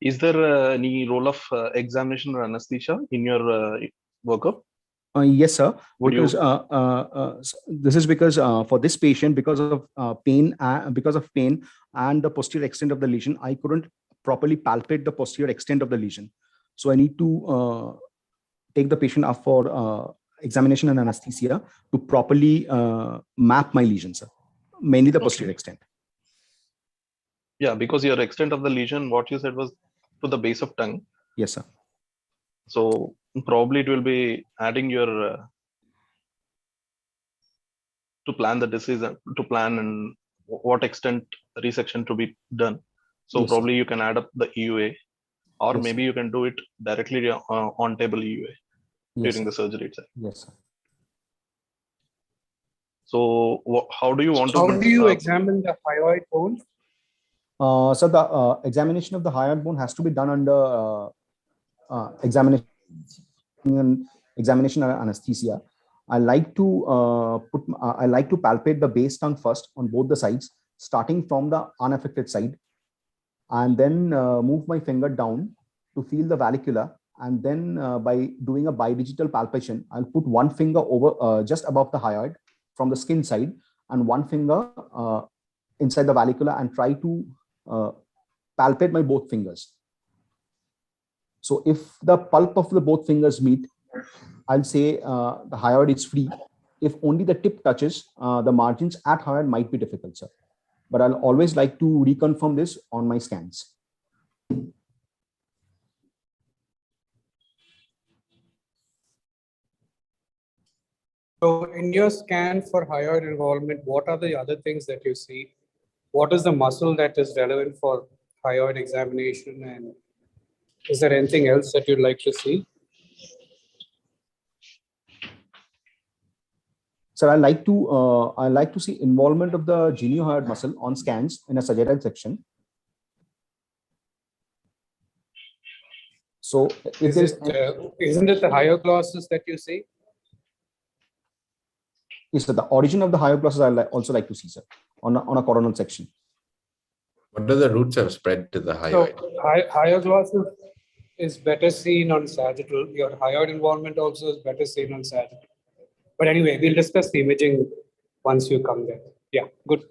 Is there any role of examination or anesthesia in your workup? Yes, sir. Because this is because for this patient, because of pain and the posterior extent of the lesion, I couldn't properly palpate the posterior extent of the lesion. So I need to take the patient up for examination and anesthesia to properly map my lesion, sir. Mainly the posterior extent. Yeah, because your extent of the lesion, what you said was to the base of tongue. Yes, sir. So probably it will be adding your to plan the disease and to plan and what extent resection to be done. So yes, probably you can add up the EUA, or yes, maybe you can do it directly on table EUA during the surgery itself. Yes, sir. So how do you want to? How do you examine the hyoid bone? So the examination of the hyoid bone has to be done under examination and anesthesia. I like to palpate the base tongue first on both the sides, starting from the unaffected side, and then move my finger down to feel the vallicula, and then by doing a bidigital palpation, I'll put one finger over just above the hyoid from the skin side, and one finger inside the vallicula, and try to palpate my both fingers. So if the pulp of the both fingers meet, I'll say the hyoid is free. If only the tip touches, the margins at hyoid might be difficult, sir. But I'll always like to reconfirm this on my scans. So in your scan for hyoid involvement, what are the other things that you see? What is the muscle that is relevant for hyoid examination? And is there anything else that you'd like to see? Sir, I like to see involvement of the geniohyoid muscle on scans in a sagittal section. So if there's Isn't it the hyoglossus that you see? is the origin of the hyoglossus I also like to see, sir, on a coronal section. What are the roots have spread to the hyoid? So hyoglossus is better seen on sagittal. Your hyoid involvement also is better seen on sagittal. But anyway, we'll discuss the imaging once you come there. Yeah, good.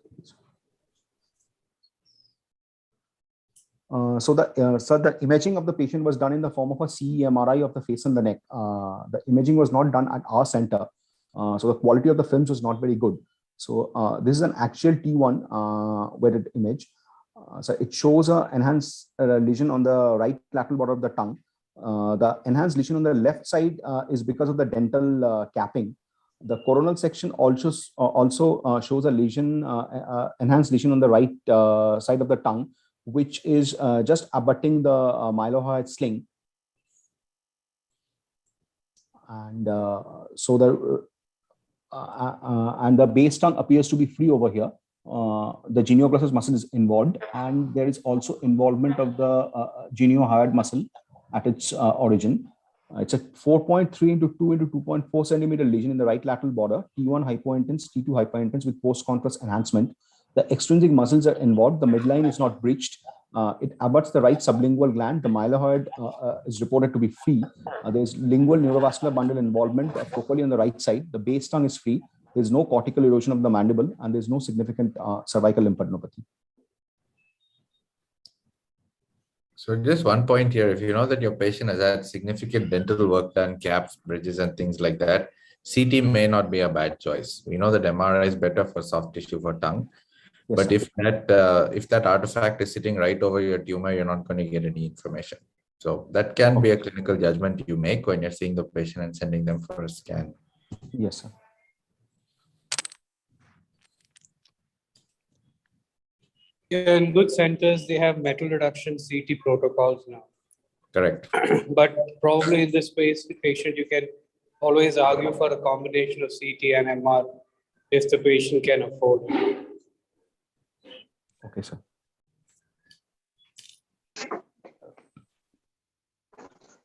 So the imaging of the patient was done in the form of a CE-MRI of the face and the neck. The imaging was not done at our center. So the quality of the films was not very good. So this is an actual T1 weighted image. So it shows an enhanced lesion on the right lateral border of the tongue. The enhanced lesion on the left side is because of the dental capping. The coronal section also shows a lesion, enhanced lesion on the right side of the tongue, which is just abutting the mylohyoid sling. And so the base tongue appears to be free over here. The genioglossus muscle is involved, and there is also involvement of the geniohyoid muscle at its origin. It's a 4.3 into 2 into 2.4 centimeter lesion in the right lateral border, T1 hypointense, T2 hypointense with post-contrast enhancement. The extrinsic muscles are involved. The midline is not breached. It abuts the right sublingual gland. The mylohyoid is reported to be free. There's lingual neurovascular bundle involvement focally on the right side. The base tongue is free. There's no cortical erosion of the mandible, and there's no significant cervical lymphadenopathy. So just one point here, if you know that your patient has had significant dental work done, caps, bridges, and things like that, CT may not be a bad choice. We know that MRI is better for soft tissue for tongue. Yes, but sir. if that artifact is sitting right over your tumor, you're not going to get any information. So that can be a clinical judgment you make when you're seeing the patient and sending them for a scan. Yes, sir. In good centers, they have metal reduction CT protocols now. Correct. But probably in this patient, you can always argue for a combination of CT and MR if the patient can afford. Okay, sir.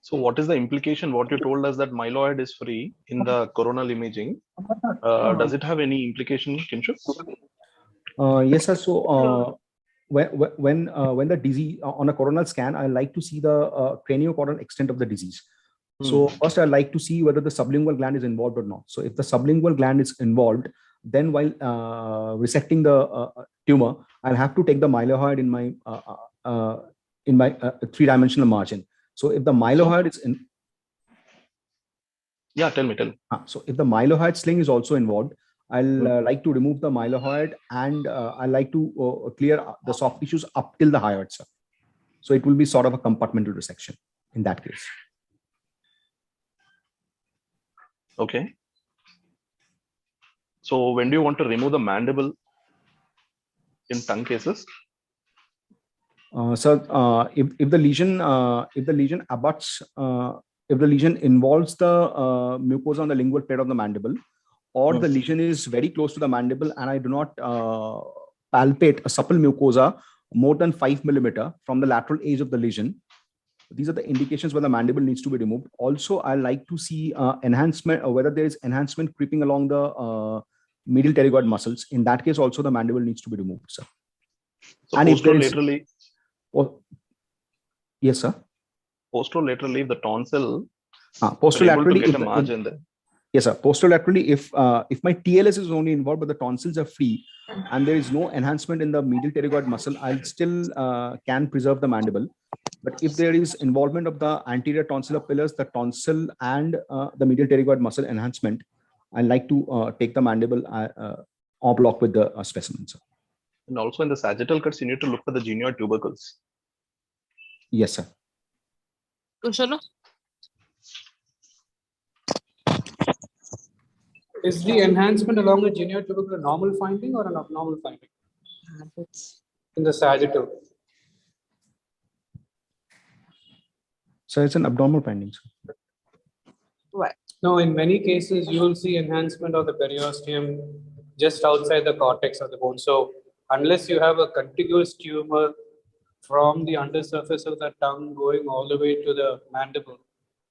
So what is the implication? What you told us that mylohyoid is free in the coronal imaging. Does it have any implication, Kinshuk? Yes, sir. So when the disease on a coronal scan, I like to see the craniocaudal extent of the disease. So first, I like to see whether the sublingual gland is involved or not. So if the sublingual gland is involved, then while resecting the tumor, I'll have to take the mylohyoid in my three-dimensional margin. So if the mylohyoid is in, yeah, tell me. So if the mylohyoid sling is also involved, I'll like to remove the mylohyoid, and I like to clear the soft tissues up till the hyoid, sir. So it will be sort of a compartmental resection in that case. Okay. So when do you want to remove the mandible in tongue cases? So if the lesion abuts, if the lesion involves the mucosa on the lingual plate of the mandible, or the lesion is very close to the mandible, and I do not palpate a supple mucosa more than 5 millimeter from the lateral edge of the lesion, these are the indications where the mandible needs to be removed. Also, I like to see enhancement, or whether there is enhancement creeping along the medial pterygoid muscles. In that case, also the mandible needs to be removed, sir. So and posterolaterally, yes, sir. Posterolaterally, the tonsil, posterolaterally, get a margin there. Yes, sir. Posterolaterally, if my TLS is only involved, but the tonsils are free, and there is no enhancement in the medial pterygoid muscle, I'll still can preserve the mandible. But if there is involvement of the anterior tonsillar pillars, the tonsil and the medial pterygoid muscle enhancement, I like to take the mandible en bloc with the specimen, sir. And also in the sagittal cuts, you need to look for the genioid tubercles. Yes, sir. Is the enhancement along the genioid tubercle a normal finding or an abnormal finding in the sagittal? So it's an abnormal finding. Sir. No, in many cases, you will see enhancement of the periosteum just outside the cortex of the bone. So unless you have a contiguous tumor from the undersurface of the tongue going all the way to the mandible,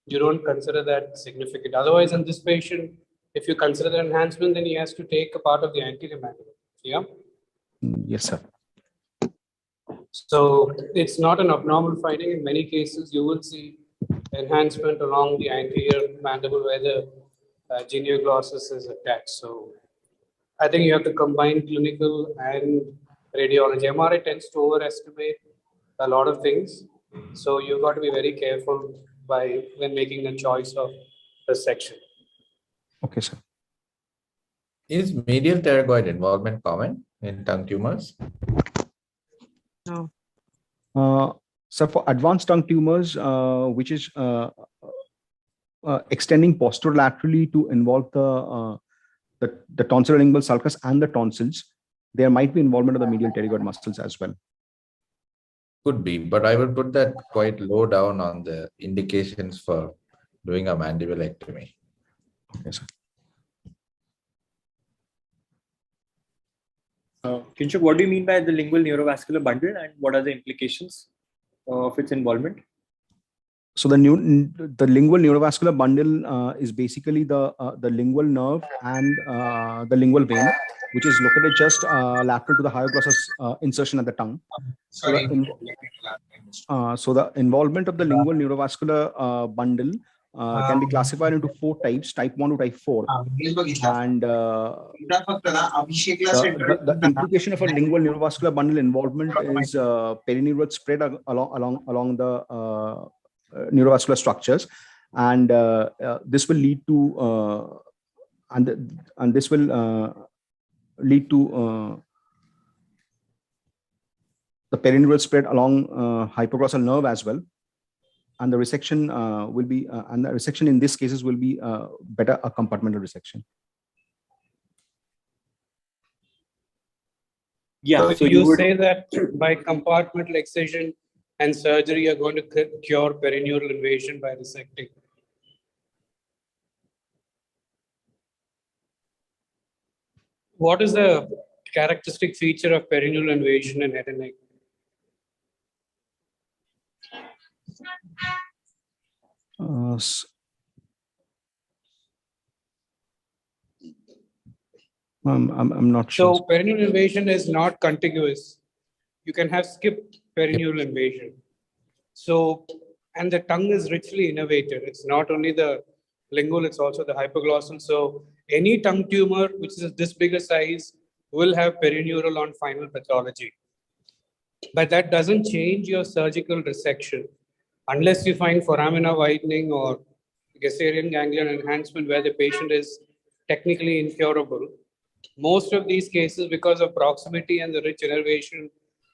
you don't consider that significant. Otherwise, in this patient, if you consider the enhancement, then he has to take a part of the anterior mandible. Yeah. Yes, sir. So it's not an abnormal finding. In many cases, you will see enhancement along the anterior mandible where the genioglossus is attached. So I think you have to combine clinical and radiology. MRI tends to overestimate a lot of things. So you've got to be very careful when making a choice of the section. Okay, sir. Is medial pterygoid involvement common in tongue tumors? No. So for advanced tongue tumors, which is extending posterolaterally to involve the tonsillolingual sulcus and the tonsils, there might be involvement of the medial pterygoid muscles as well. Could be, but I would put that quite low down on the indications for doing a mandibulectomy. Okay, sir. Kinshuk, what do you mean by the lingual neurovascular bundle and what are the implications of its involvement? So the lingual neurovascular bundle is basically the lingual nerve and the lingual vein, which is located just lateral to the hyoglossus insertion at the tongue. So the involvement of the lingual neurovascular bundle can be classified into 4 types, type 1 to type 4. And the implication of a lingual neurovascular bundle involvement is perineural spread along the neurovascular structures, and this will lead to the perineural spread along hypoglossal nerve as well, and the resection will be and the resection in these cases will be better a compartmental resection. Yeah, so you say that by compartmental excision and surgery, you're going to cure perineural invasion by resecting. What is the characteristic feature of perineural invasion in head and neck? I'm not sure. So perineural invasion is not contiguous. You can have skipped perineural invasion. So, and the tongue is richly innervated. It's not only the lingual, it's also the hypoglossal. So any tongue tumor, which is this bigger size, will have perineural on final pathology. But that doesn't change your surgical resection unless you find foramina widening or Gasserian ganglion enhancement where the patient is technically incurable. Most of these cases, because of proximity and the rich innervation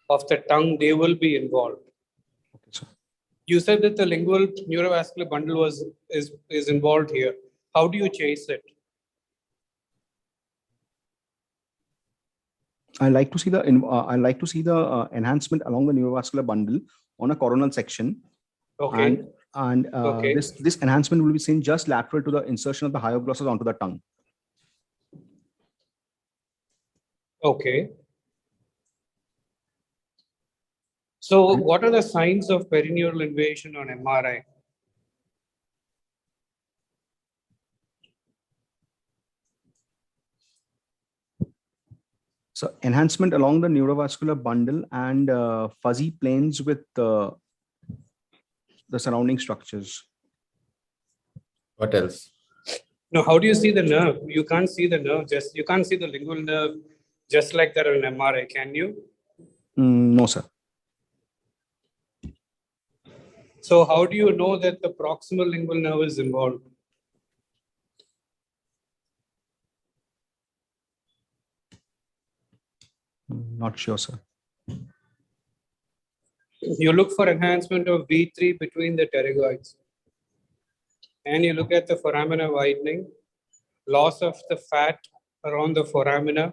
of the tongue, they will be involved. Okay, sir. You said that the lingual neurovascular bundle is involved here. How do you chase it? I like to see the enhancement along the neurovascular bundle on a coronal section. Okay. And okay. This enhancement will be seen just lateral to the insertion of the hyoglossus onto the tongue. Okay. So what are the signs of perineural invasion on MRI? So enhancement along the neurovascular bundle and fuzzy planes with the surrounding structures. What else? No, how do you see the nerve? You can't see the nerve. You can't see the lingual nerve just like that on MRI, can you? No, sir. So how do you know that the proximal lingual nerve is involved? Not sure, sir. You look for enhancement of V3 between the pterygoids. And you look at the foramina widening. loss of the fat around the foramina,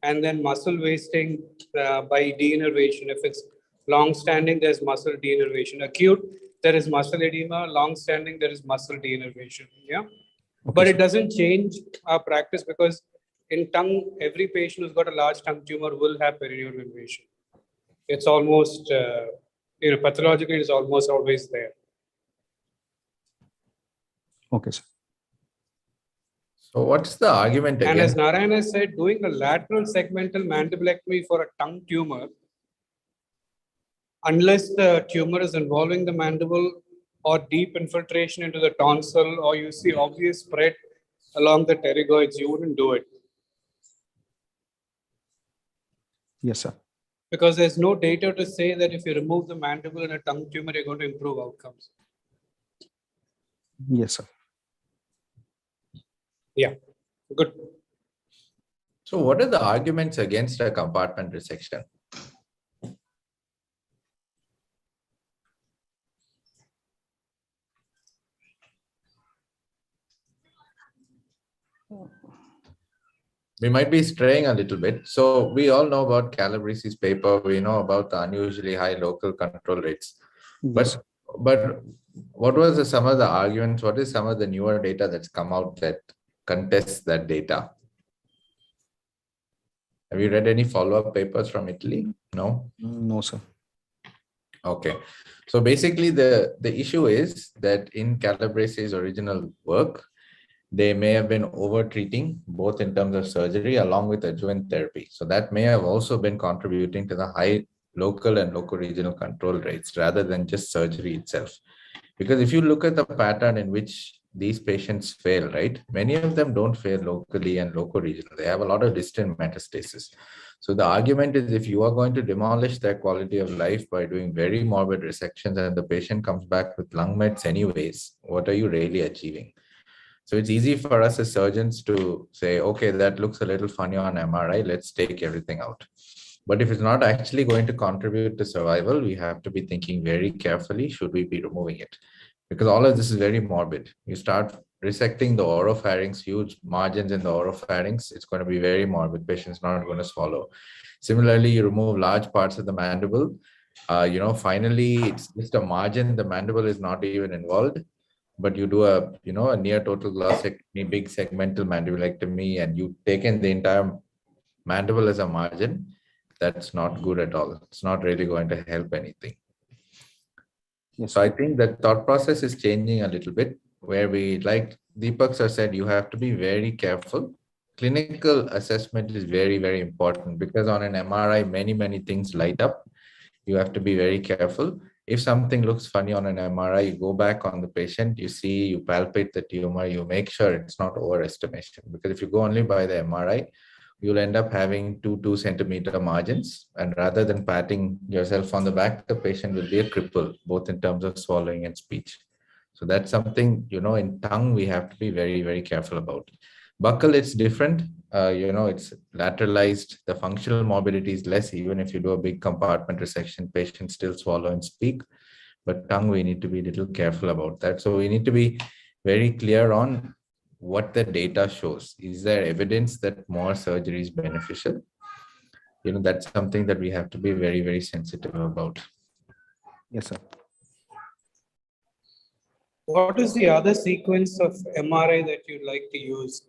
and then muscle wasting by denervation. If it's long-standing, there's muscle denervation. Acute, there is muscle edema. Long-standing, there is muscle denervation. Yeah, Okay, but sir. it doesn't change our practice because in tongue, every patient who's got a large tongue tumor will have perineal invasion. It's almost, pathologically, it's almost always there. Okay, sir. So what's the argument And again? as Narayana said, doing a lateral segmental mandibulectomy for a tongue tumor, unless the tumor is involving the mandible or deep infiltration into the tonsil, or you see obvious spread along the pterygoids, you wouldn't do it. Yes, sir. Because there's no data to say that if you remove the mandible in a tongue tumor, you're going to improve outcomes. Yes, sir. Yeah, good. So what are the arguments against a compartment resection? We might be straying a little bit. So we all know about Calabresi's paper. We know about the unusually high local control rates. Yes. But what was some of the arguments? What is some of the newer data that's come out that contests that data? Have you read any follow-up papers from Italy? No? No, sir. Okay. So basically the issue is that in Calabresi's original work, they may have been over-treating both in terms of surgery along with adjuvant therapy. So that may have also been contributing to the high local and local-regional control rates rather than just surgery itself. Because if you look at the pattern in which these patients fail, right? Many of them don't fail locally and loco-regional. They have a lot of distant metastasis. So the argument is if you are going to demolish their quality of life by doing very morbid resections and the patient comes back with lung mets anyways, what are you really achieving? So it's easy for us as surgeons to say, okay, that looks a little funny on MRI, let's take everything out. But if it's not actually going to contribute to survival, we have to be thinking very carefully, should we be removing it? Because all of this is very morbid. You start resecting the oropharynx, huge margins in the oropharynx, it's going to be very morbid. Patient's not going to swallow. Similarly, you remove large parts of the mandible. Finally, it's just a margin. The mandible is not even involved. But you do a near total glossectomy, big segmental mandibulectomy, and you've taken the entire mandible as a margin. That's not good at all. It's not really going to help anything. Yes, So I sir. think that thought process is changing a little bit, where we, like Deepak sir said, you have to be very careful. Clinical assessment is very, very important because on an MRI, many things light up. You have to be very careful. If something looks funny on an MRI, you go back on the patient, you see, you palpate the tumor, you make sure it's not overestimation. Because if you go only by the MRI, you'll end up having 2 centimeter margins. And rather than patting yourself on the back, the patient will be a cripple, both in terms of swallowing and speech. So that's something, in tongue, we have to be very, very careful about. Buccal, it's different. It's lateralized. The functional morbidity is less. Even if you do a big compartment resection, patients still swallow and speak. But tongue, we need to be a little careful about that. So we need to be very clear on what the data shows. Is there evidence that more surgery is beneficial? That's something that we have to be very, very sensitive about. Yes, sir. What is the other sequence of MRI that you'd like to use?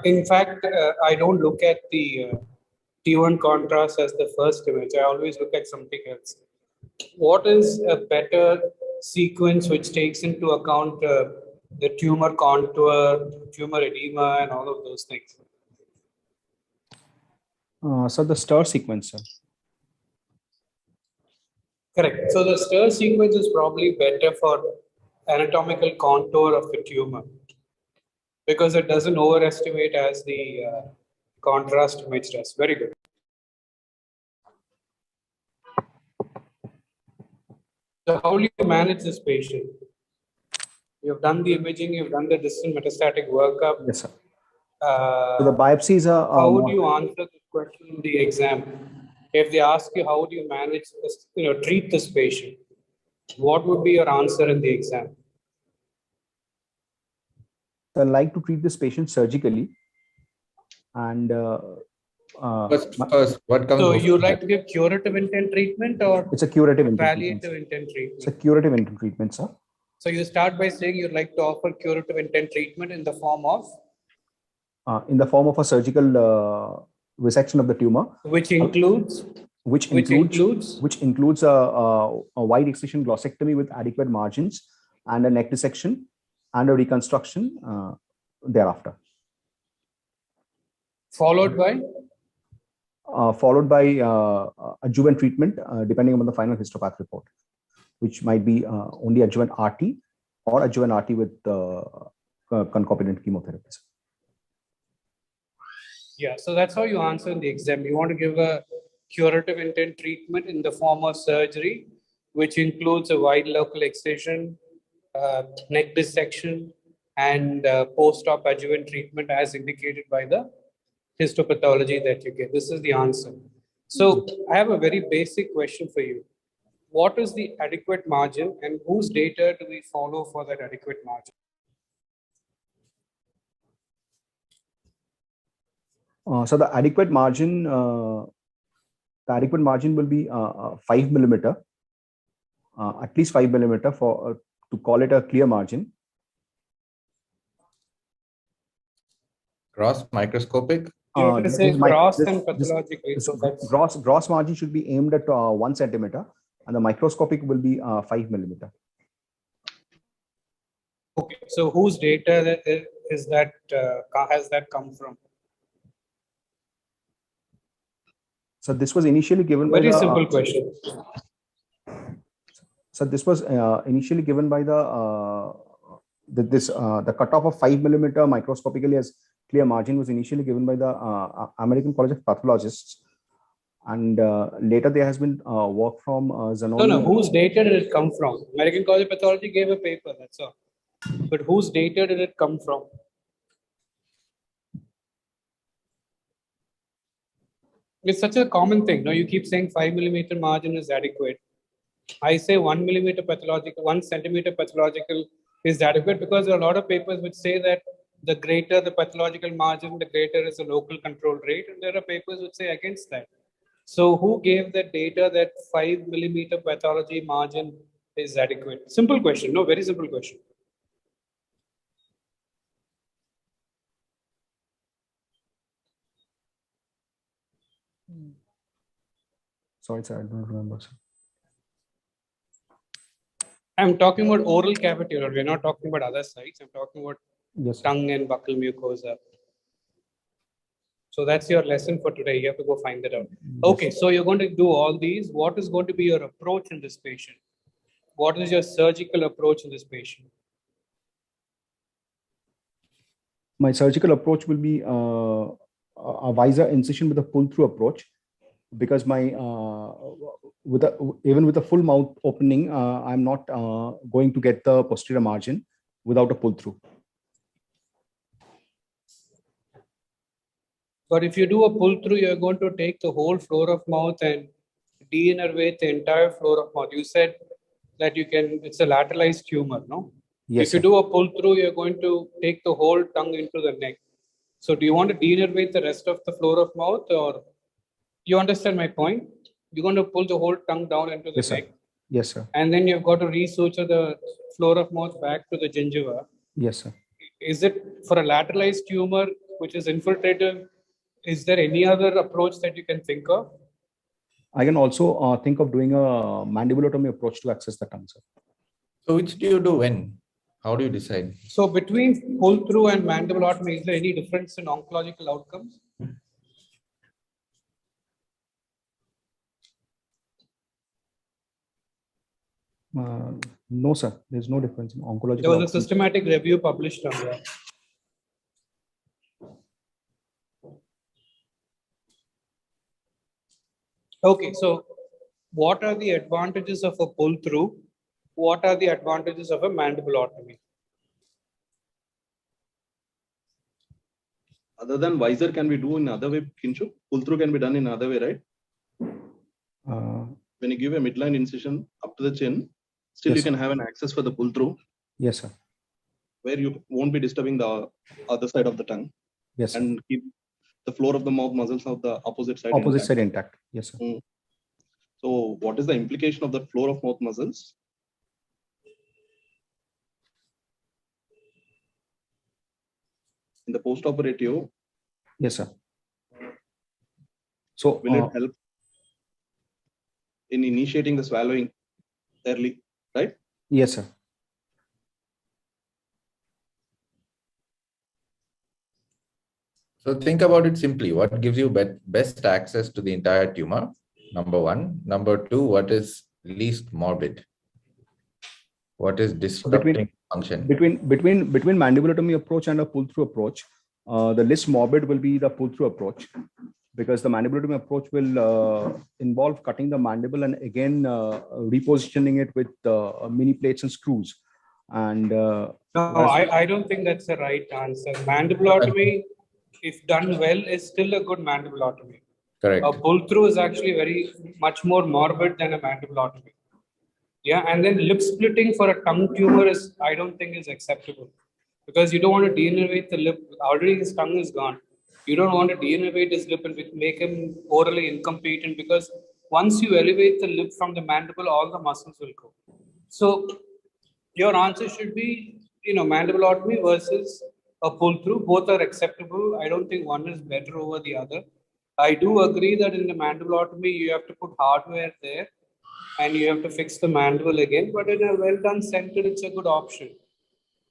In fact, I don't look at the T1 contrast as the first image. I always look at something else. What is a better sequence which takes into account the tumor contour, tumor edema, and all of those things? So the stir sequence, sir. Correct. So the stir sequence is probably better for anatomical contour of the tumor because it doesn't overestimate as the contrast image does. Very good. So how do you manage this patient? You've done the imaging, you've done the distant metastatic workup. Yes, sir. So the biopsies are. How would you answer this question in the exam? If they ask you, how do you manage this, treat this patient? What would be your answer in the exam? So I like to treat this patient surgically. And First, what comes So before you that? like to give curative intent treatment or it's a curative intent treatment. palliative intent It's a treatment? curative intent treatment, sir. So you start by saying you'd like to offer curative intent treatment in the form of? In the form of a surgical resection of the tumor, Which includes? which includes a wide excision glossectomy with adequate margins and a neck dissection and a reconstruction thereafter. Followed by? Followed by adjuvant treatment, depending on the final histopath report, which might be only adjuvant RT or adjuvant RT with concomitant chemotherapies. Yeah, so that's how you answer in the exam. You want to give a curative intent treatment in the form of surgery, which includes a wide local excision, neck dissection, and post-op adjuvant treatment as indicated by the histopathology that you get. This is the answer. So I have a very basic question for you. What is the adequate margin and whose data do we follow for that adequate margin? So the adequate margin will be 5 millimeter, at least 5 millimeter for to call it a clear margin. Gross microscopic? You have to say gross and pathologically. So that's gross margin should be aimed at 1 centimeter, and the microscopic will be 5 millimeter. okay. So whose data is that has that come from? So this was initially given Very by the, simple question. So this was initially given by the the cutoff of 5 millimeter microscopically as clear margin was initially given by the American College of Pathologists, and later there has been work from Zanoni. No, whose data did it come from? American College of Pathology gave a paper, that's all. But whose data did it come from? It's such a common thing. No, you keep saying 5 millimeter margin is adequate. I say 1 millimeter pathological, 1 centimeter pathological is adequate because there are a lot of papers which say that the greater the pathological margin, the greater is the local control rate. And there are papers which say against that. So who gave the data that 5 millimeter pathology margin is adequate? Simple question. No, very simple question. Sorry, sir, I don't remember, sir. I'm talking about oral cavity. We're not talking about other sites. I'm talking about Yes, tongue and buccal mucosa. So that's your lesson for today. You have to go find that out. Okay, so you're going to do all these. What is going to be your approach in this patient? What is your surgical approach in this patient? My surgical approach will be a visor incision with a pull-through approach, because my even with a full mouth opening, I'm not going to get the posterior margin without a pull-through. But if you do a pull-through, you're going to take the whole floor of mouth and de-innervate the entire floor of mouth. You said that you can, it's a lateralized tumor, no? Yes, if you sir. do a pull-through, you're going to take the whole tongue into the neck. So do you want to de-innervate the rest of the floor of mouth, or you understand my point? You're going to pull the whole tongue down into the Yes, sir. neck. Yes, sir. And then you've got to resuture the floor of mouth back to the gingiva. Yes, sir. Is it for a lateralized tumor, which is infiltrative? Is there any other approach that you can think of? I can also think of doing a mandibulotomy approach to access the tongue, sir. So which do you do when? How do you decide? So between pull-through and mandibulotomy, is there any difference in oncological outcomes? No, sir. There's no difference in oncological There was a outcomes. systematic review published on that. Okay, so what are the advantages of a pull-through? What are the advantages of a mandibulotomy? Other than visor, can we do in other way, Kinshuk? Pull-through can be done in other way, right? When you give a midline incision up to the chin, still Yes, you can have an access for the pull-through. Yes, sir. where you won't be disturbing the other side of the tongue, Yes, sir. and keep the floor of the mouth muscles of the opposite side Opposite intact. side intact. Yes, sir. So what is the implication of the floor of mouth muscles? In the post-operative, Yes, sir. So will it help in initiating the swallowing early, right? yes, sir. So think about it simply. What gives you best access to the entire tumor? Number one. Number two, what is least morbid? What is disrupting function? Between mandibulotomy approach and a pull-through approach, the least morbid will be the pull-through approach, because the mandibulotomy approach will involve cutting the mandible and again repositioning it with mini plates and screws. And No, I don't think that's the right answer. Mandibulotomy, if done well, is still a good mandibulotomy. Correct. A pull-through is actually very much more morbid than a mandibulotomy. Yeah, and then lip splitting for a tongue tumor is, I don't think, is acceptable, because you don't want to denervate the lip. Already his tongue is gone. You don't want to denervate his lip and make him orally incompetent, because once you elevate the lip from the mandible, all the muscles will go. So your answer should be, mandibulotomy versus a pull-through. Both are acceptable. I don't think one is better over the other. I do agree that in the mandibulotomy, you have to put hardware there and you have to fix the mandible again. But in a well-done center, it's a good option.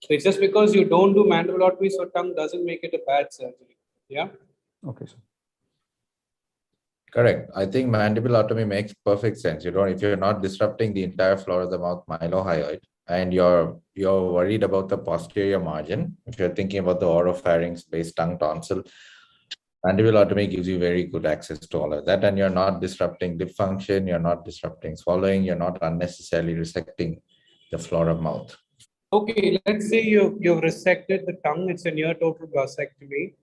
It's just because you don't do mandibulotomy for tongue doesn't make it a bad surgery. Yeah. okay, sir. Correct. I think mandibulotomy makes perfect sense. If you're not disrupting the entire floor of the mouth mylohyoid, and you're worried about the posterior margin, if you're thinking about the oropharynx-based tongue tonsil, mandibulotomy gives you very good access to all of that, and you're not disrupting lip function, you're not disrupting swallowing, you're not unnecessarily resecting the floor of mouth. Okay, let's say you've resected the tongue. It's a near total glossectomy.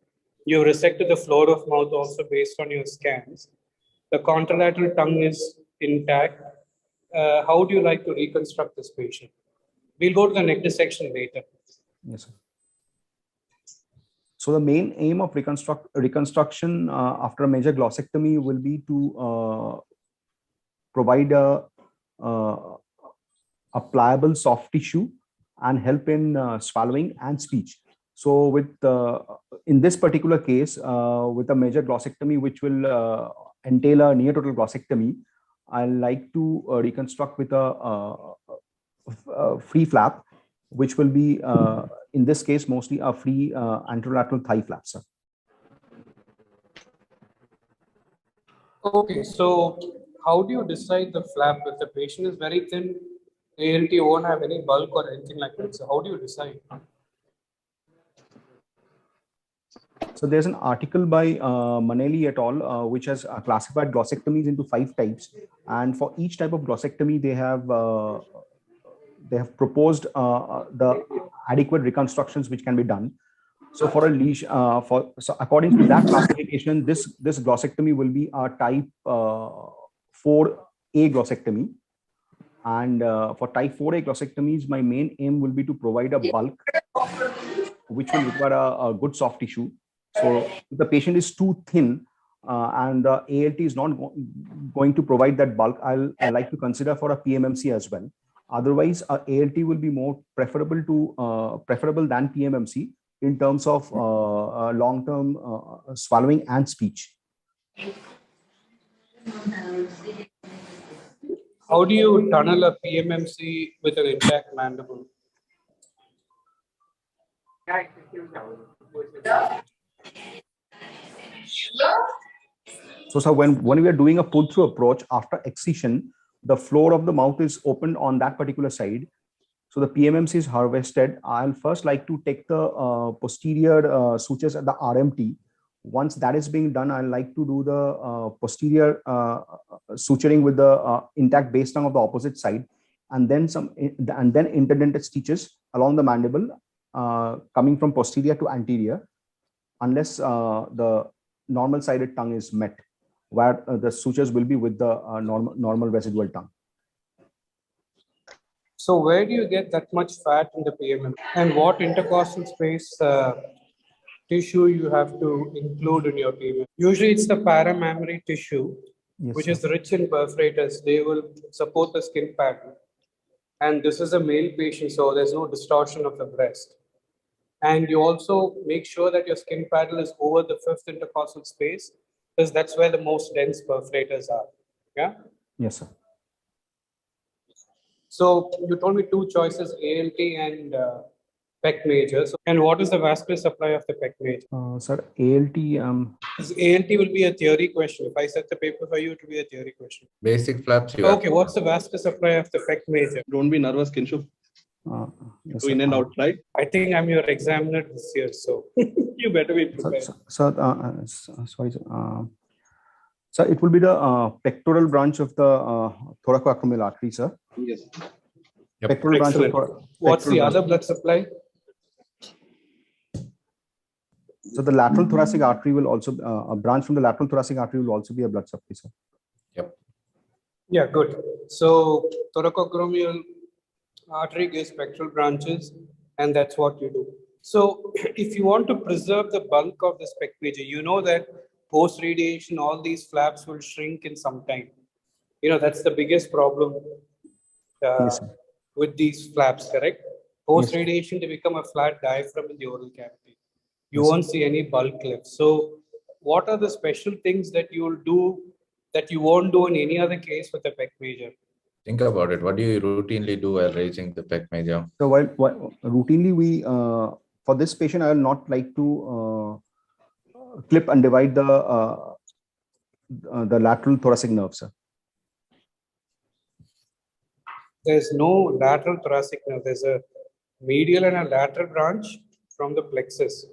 You've resected the floor of mouth also based on your scans. The contralateral tongue is intact. How do you like to reconstruct this patient? We'll go to the neck dissection later. Yes, sir. So the main aim of reconstruction after a major glossectomy will be to provide a pliable soft tissue and help in swallowing and speech. So with in this particular case, with a major glossectomy, which will entail a near total glossectomy, I like to reconstruct with a free flap, which will be in this case mostly a free anterolateral thigh flap, sir. Okay, so how do you decide the flap? If the patient is very thin, ALT won't have any bulk or anything like that. So how do you decide? So there's an article by Manelli et al., which has classified glossectomies into 5 types, and for each type of glossectomy, they have proposed the adequate reconstructions which can be done. So for a lesion, so according to that classification, this glossectomy will be a type 4A glossectomy. And for type 4A glossectomies, my main aim will be to provide a bulk, which will require a good soft tissue. So if the patient is too thin and the ALT is not going to provide that bulk, I like to consider for a PMMC as well. Otherwise, ALT will be more preferable than PMMC in terms of long-term swallowing and speech. How do you tunnel a PMMC with an intact mandible? So when we are doing a pull-through approach after excision, the floor of the mouth is opened on that particular side. So the PMMC is harvested. I'll first like to take the posterior sutures at the RMT. Once that is being done, I like to do the posterior suturing with the intact base tongue of the opposite side, and then interdented stitches along the mandible, coming from posterior to anterior, unless the normal sided tongue is met, where the sutures will be with the normal residual tongue. So where do you get that much fat in the PMM? And what intercostal space tissue you have to include in your PMM? Usually it's the paramammary tissue, Yes, which sir. is rich in perforators. They will support the skin pattern. And this is a male patient, so there's no distortion of the breast. And you also make sure that your skin paddle is over the fifth intercostal space, because that's where the most dense perforators are. Yeah. Yes, sir. So you told me two choices, ALT and pec major. So, and what is the vascular supply of the pec major? Sir, ALT. ALT will be a theory question. If I set the paper for you, it will be a theory question. Basic flaps. Okay, what's the vascular supply of the pec major? Don't be nervous, Kinshuk. Yes, Go in and out, right? I think I'm your examiner this year, so you better be prepared. Sorry, sir. Sir, it will be the pectoral branch of the thoracoacromial artery, sir. Yes. Yep. Pectoral branch. What's the other blood supply? So the lateral thoracic artery will also a branch from the lateral thoracic artery will also be a blood supply, sir. Yep. Yeah, good. So thoracoacromial artery gives pectoral branches, and that's what you do. So if you want to preserve the bulk of the pec major, you know that post radiation, all these flaps will shrink in some time. You know, that's the biggest problem Yes, with these flaps, correct? Post radiation, they become a flat diaphragm in the oral cavity. You won't see any bulk left. So what are the special things that you will do that you won't do in any other case with the pec major? Think about it. What do you routinely do while raising the pec major? So while routinely we for this patient, I will not like to clip and divide the lateral thoracic nerve, sir. There's no lateral thoracic nerve. There's a medial and a lateral branch from the plexus.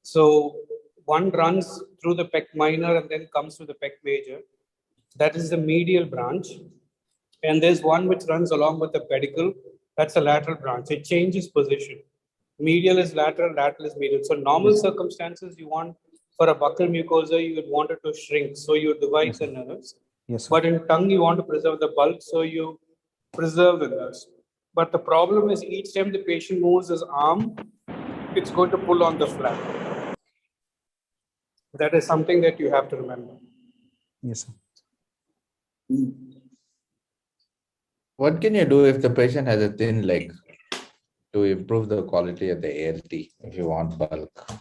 So one runs through the pec minor and then comes to the pec major. That is the medial branch. And there's one which runs along with the pedicle. That's a lateral branch. It changes position. Medial is lateral, lateral is medial. So normal circumstances, you want for a buccal mucosa, you would want it to shrink. So you divide the nerves. Yes, sir. But in tongue, you want to preserve the bulk. So you preserve the nerves. But the problem is each time the patient moves his arm, it's going to pull on the flap. That is something that you have to remember. Yes, sir. What can you do if the patient has a thin leg to improve the quality of the ALT if you want bulk?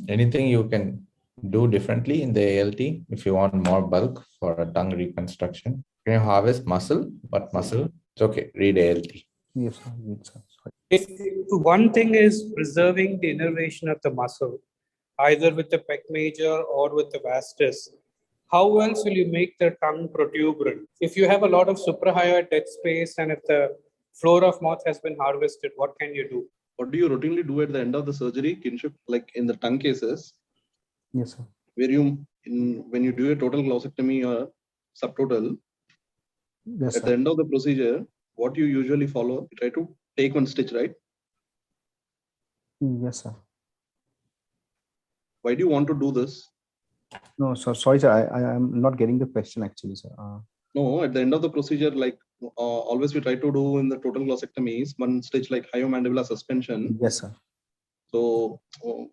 Anything you can do differently in the ALT if you want more bulk for a tongue reconstruction? Can you harvest muscle? What muscle? It's okay. Read ALT. Yes, sir. Yes, sir. If one thing is preserving the innervation of the muscle, either with the pec major or with the vastus, how else will you make the tongue protuberant? If you have a lot of suprahyoid dead space and if the floor of mouth has been harvested, what can you do? What do you routinely do at the end of the surgery, Kinshuk? Like in the tongue cases, Yes, sir. where when you do a total glossectomy or subtotal, Yes, at sir. the end of the procedure, what you usually follow, you try to take one stitch, right? Yes, sir. Why do you want to do this? No, sir. Sorry, sir. I am not getting the question actually, sir. No, at the end of the procedure, like always we try to do in the total glossectomies, one stitch like hyomandibular suspension. Yes, sir. So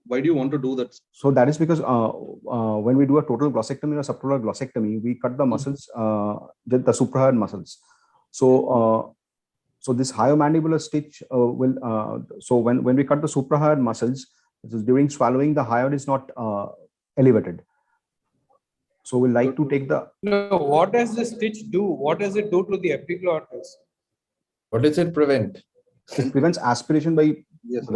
why do you want to do that? So that is because when we do a total glossectomy or subtotal glossectomy, we cut the muscles, the suprahyoid muscles. So so this hyomandibular stitch will. So when we cut the suprahyoid muscles, during swallowing, the hyoid is not elevated. So we like to take the. No, what does the stitch do? What does it do to the epiglottis? What does it prevent? It prevents aspiration by. Yes.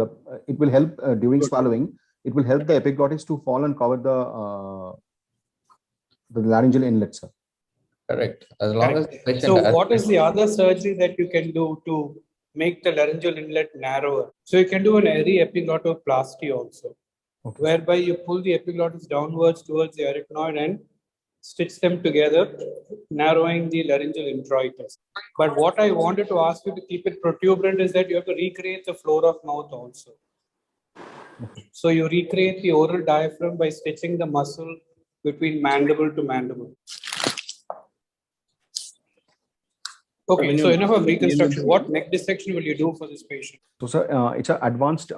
It will help during swallowing. It will help the epiglottis to fall and cover the laryngeal inlet, sir. Correct. As long as the patient So has- what is the other surgery that you can do to make the laryngeal inlet narrower? So you can do an airy epiglotoplasty also, whereby you pull the epiglottis downwards towards the arytenoid and stitch them together, narrowing the laryngeal introitus. But what I wanted to ask you to keep it protuberant is that you have to recreate the floor of mouth also. So you recreate the oral diaphragm by stitching the muscle between mandible to mandible. Okay, When so you- enough of reconstruction. What neck dissection will you do for this patient? So, sir, it's a advanced,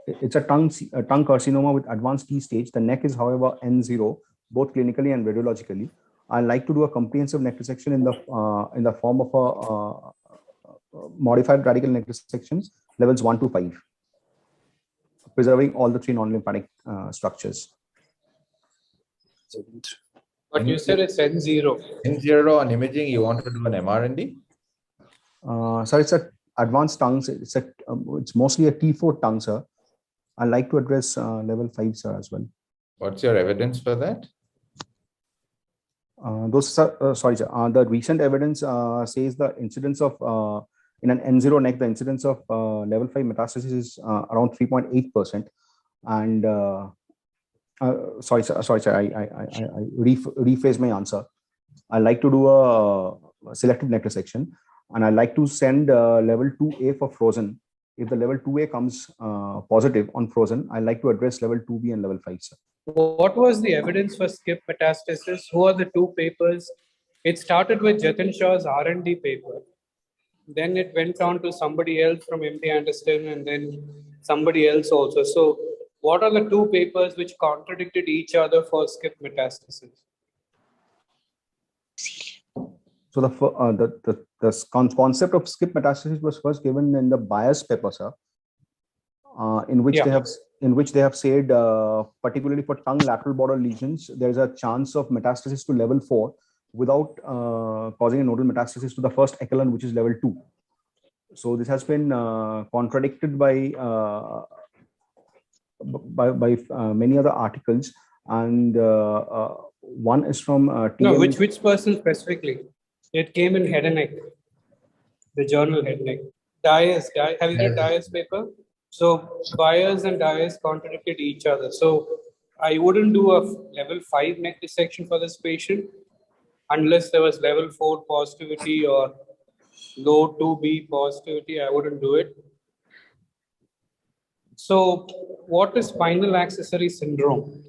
it's a tongue carcinoma with advanced T stage. The neck is, however, N0, both clinically and radiologically. I like to do a comprehensive neck dissection in the form of a modified radical neck dissections, levels 1 to 5, preserving all the 3 non-lymphatic structures. But you said it's N0. N0 on imaging, you want to do an MRND? Sir, it's a advanced tongues. It's mostly a T4 tongue, sir. I like to address level 5, sir, as well. What's your evidence for that? Sorry, sir. The recent evidence says the incidence of in an N0 neck, the incidence of level 5 metastasis is around 3.8%. And sorry, sir. I rephrase my answer. I like to do a selective neck resection, and I like to send level 2A for frozen. If the level 2A comes positive on frozen, I like to address level 2B and level 5, sir. What was the evidence for skip metastasis? Who are the 2 papers? It started with Jatin Shah's R&D paper. Then it went on to somebody else from MD Anderson, and then somebody else also. So what are the 2 papers which contradicted each other for skip metastasis? So the concept of skip metastasis was first given in the Byers paper, sir, in which they have said, particularly for tongue lateral border lesions, there is a chance of metastasis to level 4 without causing a nodal metastasis to the first echelon, which is level 2. So this has been contradicted by many other articles, and one is from No, which person specifically? It came in Head and Neck, the journal Head and Neck. Dyers, have you read Dyers' paper? So Byers and Dyers contradicted each other. So I wouldn't do a level 5 neck dissection for this patient unless there was level 4 positivity or low 2B positivity. I wouldn't do it. So what is spinal accessory syndrome?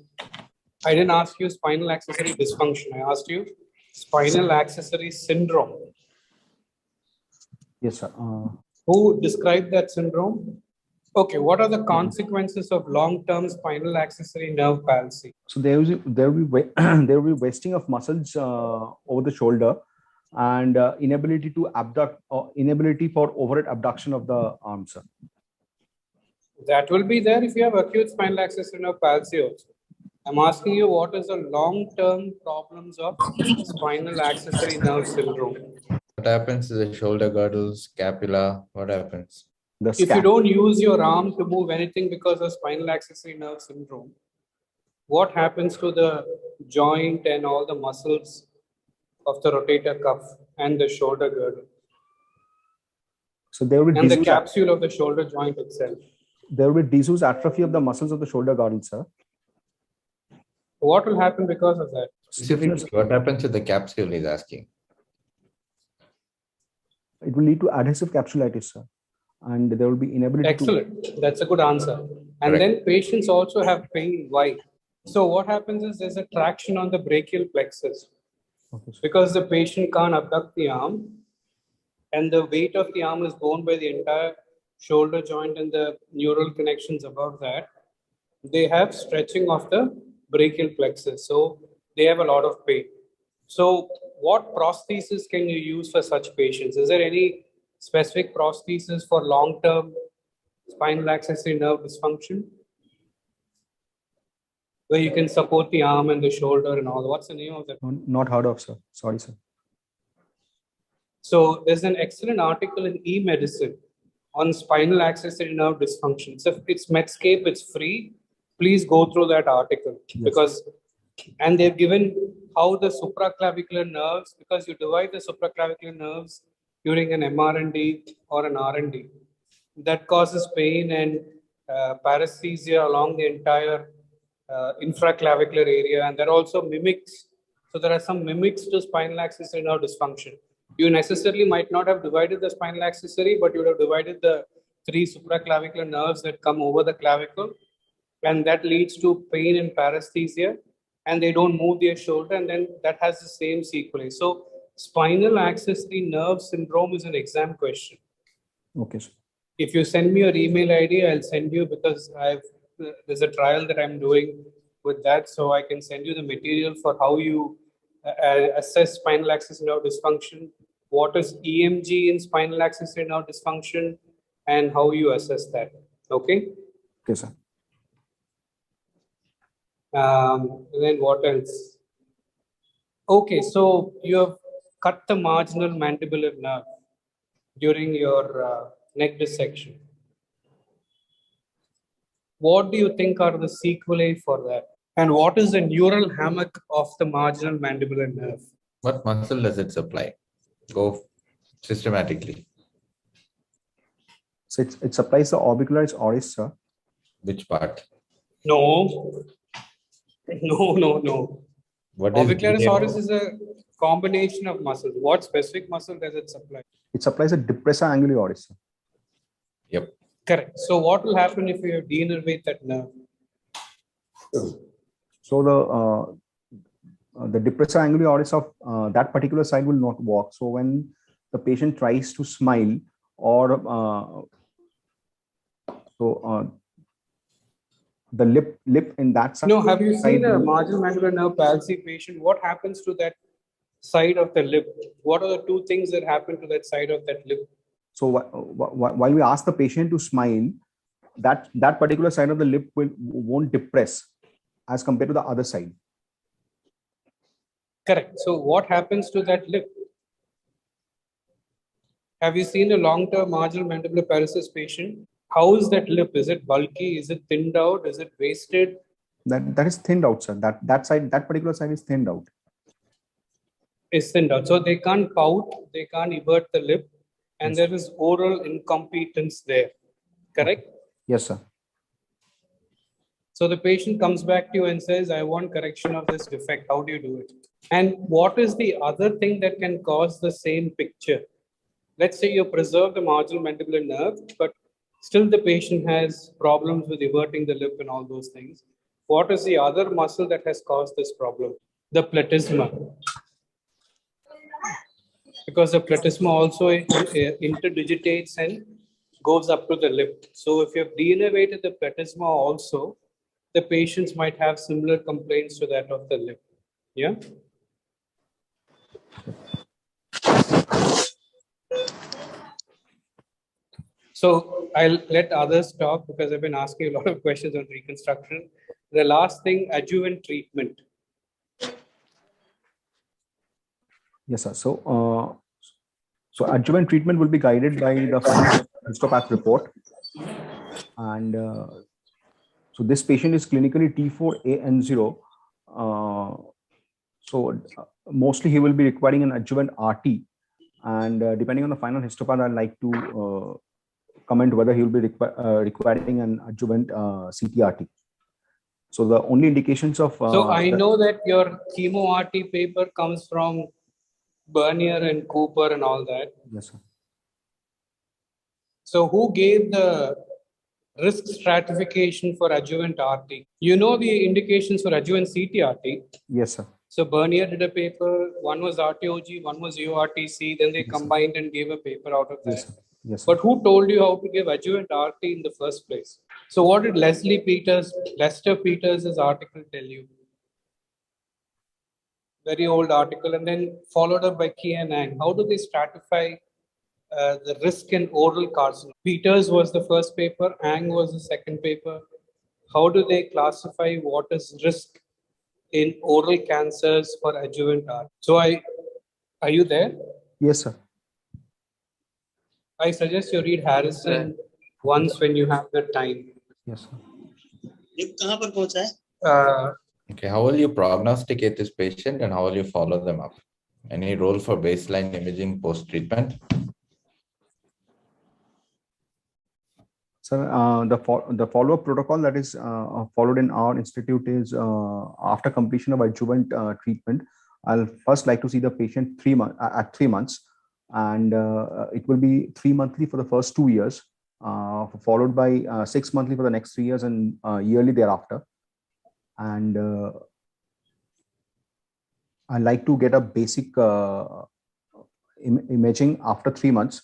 I didn't ask you spinal accessory dysfunction. I asked you spinal accessory syndrome. Yes, sir. Who described that syndrome? Okay, what are the consequences of long-term spinal accessory nerve palsy? So there will be wasting of muscles over the shoulder, and inability to abduct, or inability for overhead abduction of the arm, sir. That will be there if you have acute spinal accessory nerve palsy also. I'm asking you, what is the long-term problems of spinal accessory nerve syndrome? What happens to the shoulder girdles, scapula? What happens? If you don't use your arm to move anything because of spinal accessory nerve syndrome, what happens to the joint and all the muscles of the rotator cuff and the shoulder girdle? So there will be and the capsule of the shoulder joint itself. There will be diffuse atrophy of the muscles of the shoulder girdle, sir. What will happen because of that? Specifically, what happens to the capsule is asking. It will lead to adhesive capsulitis, sir. And there will be inability. Excellent. That's a good answer. And then patients also have pain. Why? So what happens is there's a traction on the brachial plexus. Okay, because the patient can't abduct the arm, and the weight of the arm is borne by the entire shoulder joint and the neural connections above that. They have stretching of the brachial plexus. So they have a lot of pain. So what prosthesis can you use for such patients? Is there any specific prosthesis for long-term spinal accessory nerve dysfunction, where you can support the arm and the shoulder and all? What's the name of that? Not heard of, sir. Sorry, sir. So there's an excellent article in eMedicine on spinal accessory nerve dysfunction. So it's Medscape, it's free. Please go through that article. Yes. Because, and they've given how the supraclavicular nerves, because you divide the supraclavicular nerves during an MRND or an RND, that causes pain and paresthesia along the entire infraclavicular area, and that also mimics. So there are some mimics to spinal accessory nerve dysfunction. You necessarily might not have divided the spinal accessory, but you would have divided the 3 supraclavicular nerves that come over the clavicle, and that leads to pain and paresthesia, and they don't move their shoulder, and then that has the same sequelae. So spinal accessory nerve syndrome is an exam question. Okay, sir. If you send me your email ID, I'll send you, because there's a trial that I'm doing with that. So I can send you the material for how you assess spinal accessory nerve dysfunction, what is EMG in spinal accessory nerve dysfunction, and how you assess that. Okay. Okay, sir. Then what else? Okay, so you have cut the marginal mandibular nerve during your neck dissection. What do you think are the sequelae for that? And what is the neural hammock of the marginal mandibular nerve? What muscle does it supply? Go systematically. So it supplies the orbicularis oris, sir. Which part? No. No. What is Orbicularis DAO? oris is a combination of muscles. What specific muscle does it supply? It supplies a depressor anguli oris, sir. Yep. Correct. So what will happen if you denervate that nerve? So the depressor anguli oris of that particular side will not work. So when the patient tries to smile or the lip in that side. No, have you seen a marginal mandibular nerve palsy patient? What happens to that side of the lip? What are the two things that happen to that side of that lip? So while we ask the patient to smile, that particular side of the lip won't depress as compared to the other side. Correct. So what happens to that lip? Have you seen a long-term marginal mandibular paralysis patient? How is that lip? Is it bulky? Is it thinned out? Is it wasted? That is thinned out, sir. That particular side is thinned out. Is thinned out. So they can't pout, they can't evert the lip, and there is oral incompetence there. Correct? Yes, sir. So the patient comes back to you and says, I want correction of this defect. How do you do it? And what is the other thing that can cause the same picture? Let's say you preserve the marginal mandibular nerve, but still the patient has problems with everting the lip and all those things. What is the other muscle that has caused this problem? The platysma. Because the platysma also interdigitates and goes up to the lip. So if you have denervated the platysma also, the patients might have similar complaints to that of the lip. Yeah. So I'll let others talk because I've been asking a lot of questions on reconstruction. The last thing, adjuvant treatment. Yes, sir. So adjuvant treatment will be guided by the final histopath report. And so this patient is clinically T4AN0. So mostly he will be requiring an adjuvant RT. And depending on the final histopath, I'd like to comment whether he will be requiring an adjuvant CTRT. So the only indications of... so I know that your chemo RT paper comes from Bernier and Cooper and all that. Yes, sir. So who gave the risk stratification for adjuvant RT? You know the indications for adjuvant CTRT. Yes, sir. So Bernier did a paper, one was RTOG, one was URTC, then they combined and gave a paper out of that. Yes, sir. Yes, sir. But who told you how to give adjuvant RT in the first place? So what did Lester Peters' article tell you? Very old article, and then followed up by Key and Ang. How do they stratify the risk in oral carcinoma? Peters was the first paper, Ang was the second paper. How do they classify what is risk in oral cancers for adjuvant RT? So are you there? Yes, sir. I suggest you read Harrison once when you have the time. Yes, sir. Okay, how will you prognosticate this patient and how will you follow them up? Any role for baseline imaging post-treatment? So the follow-up protocol that is followed in our institute is after completion of adjuvant treatment, I'll first like to see the patient at 3 months, and it will be 3 monthly for the first 2 years, followed by 6 monthly for the next 3 years and yearly thereafter. And I like to get a basic imaging after 3 months,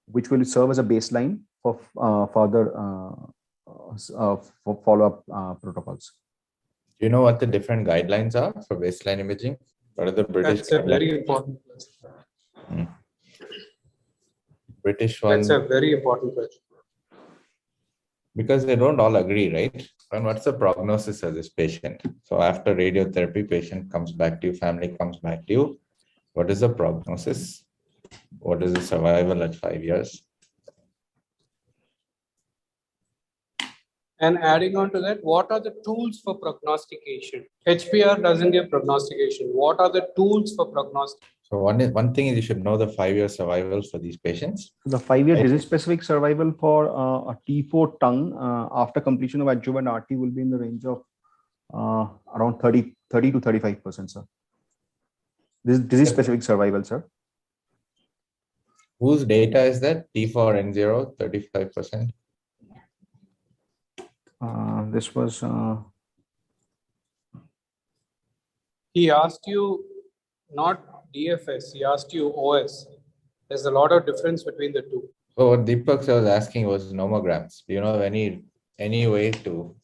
which will serve as a baseline for further for follow-up protocols. Do you know what the different guidelines are for baseline imaging? What are the British That's a guidelines? very important question. British one? That's a very important question. Because they don't all agree, right? And what's the prognosis of this patient? So after radiotherapy, patient comes back to you, family comes back to you. What is the prognosis? What is the survival at 5 years? And adding on to that, what are the tools for prognostication? HPR doesn't give prognostication. What are the tools for prognostication? So one thing is you should know the 5-year survival for these patients. The 5-year disease-specific survival for a T4 tongue after completion of adjuvant RT will be in the range of around 30 to 35%, sir. This is disease-specific survival, sir. Whose data is that? T4N0, 35%. This was. He asked you not DFS, he asked you OS. There's a lot of difference between the two. So what Deepak was asking was nomograms. Do you know any way to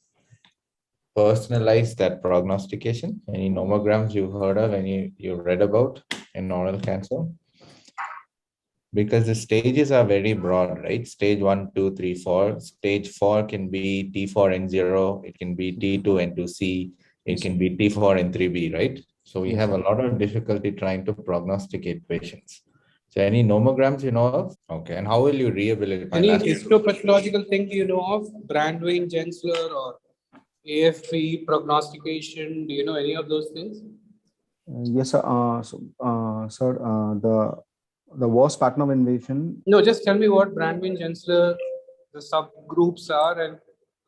personalize that prognostication? Any nomograms you heard of, any you read about in oral cancer? Because the stages are very broad, right? Stage 1, 2, 3, 4. Stage 4 can be T4N0, it can be T2N2C, it can be T4N3B, right? So we have a lot of difficulty trying to prognosticate patients. So any nomograms you know of? Okay, and how will you rehabilitate? Any histopathological thing do you know of? Brandwein, Gensler, or AFP prognostication? Do you know any of those things? Yes, sir. Sir, the worst pattern of invasion. No, just tell me what Brandwein, Gensler, the subgroups are and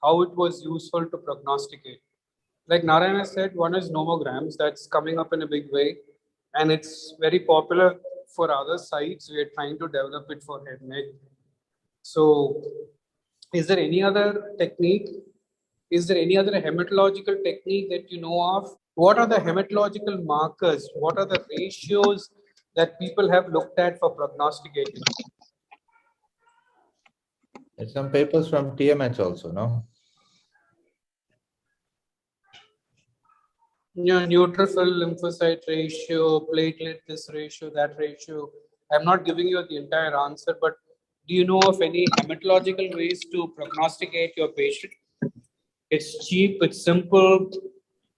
how it was useful to prognosticate. Like Narayana said, one is nomograms that's coming up in a big way, and it's very popular for other sites. We are trying to develop it for head and neck. So, is there any other technique? Is there any other hematological technique that you know of? What are the hematological markers? What are the ratios that people have looked at for prognosticating? There's some papers from TMH also, no? Yeah, neutrophil lymphocyte ratio, platelet this ratio, that ratio. I'm not giving you the entire answer, but do you know of any hematological ways to prognosticate your patient? It's cheap, it's simple.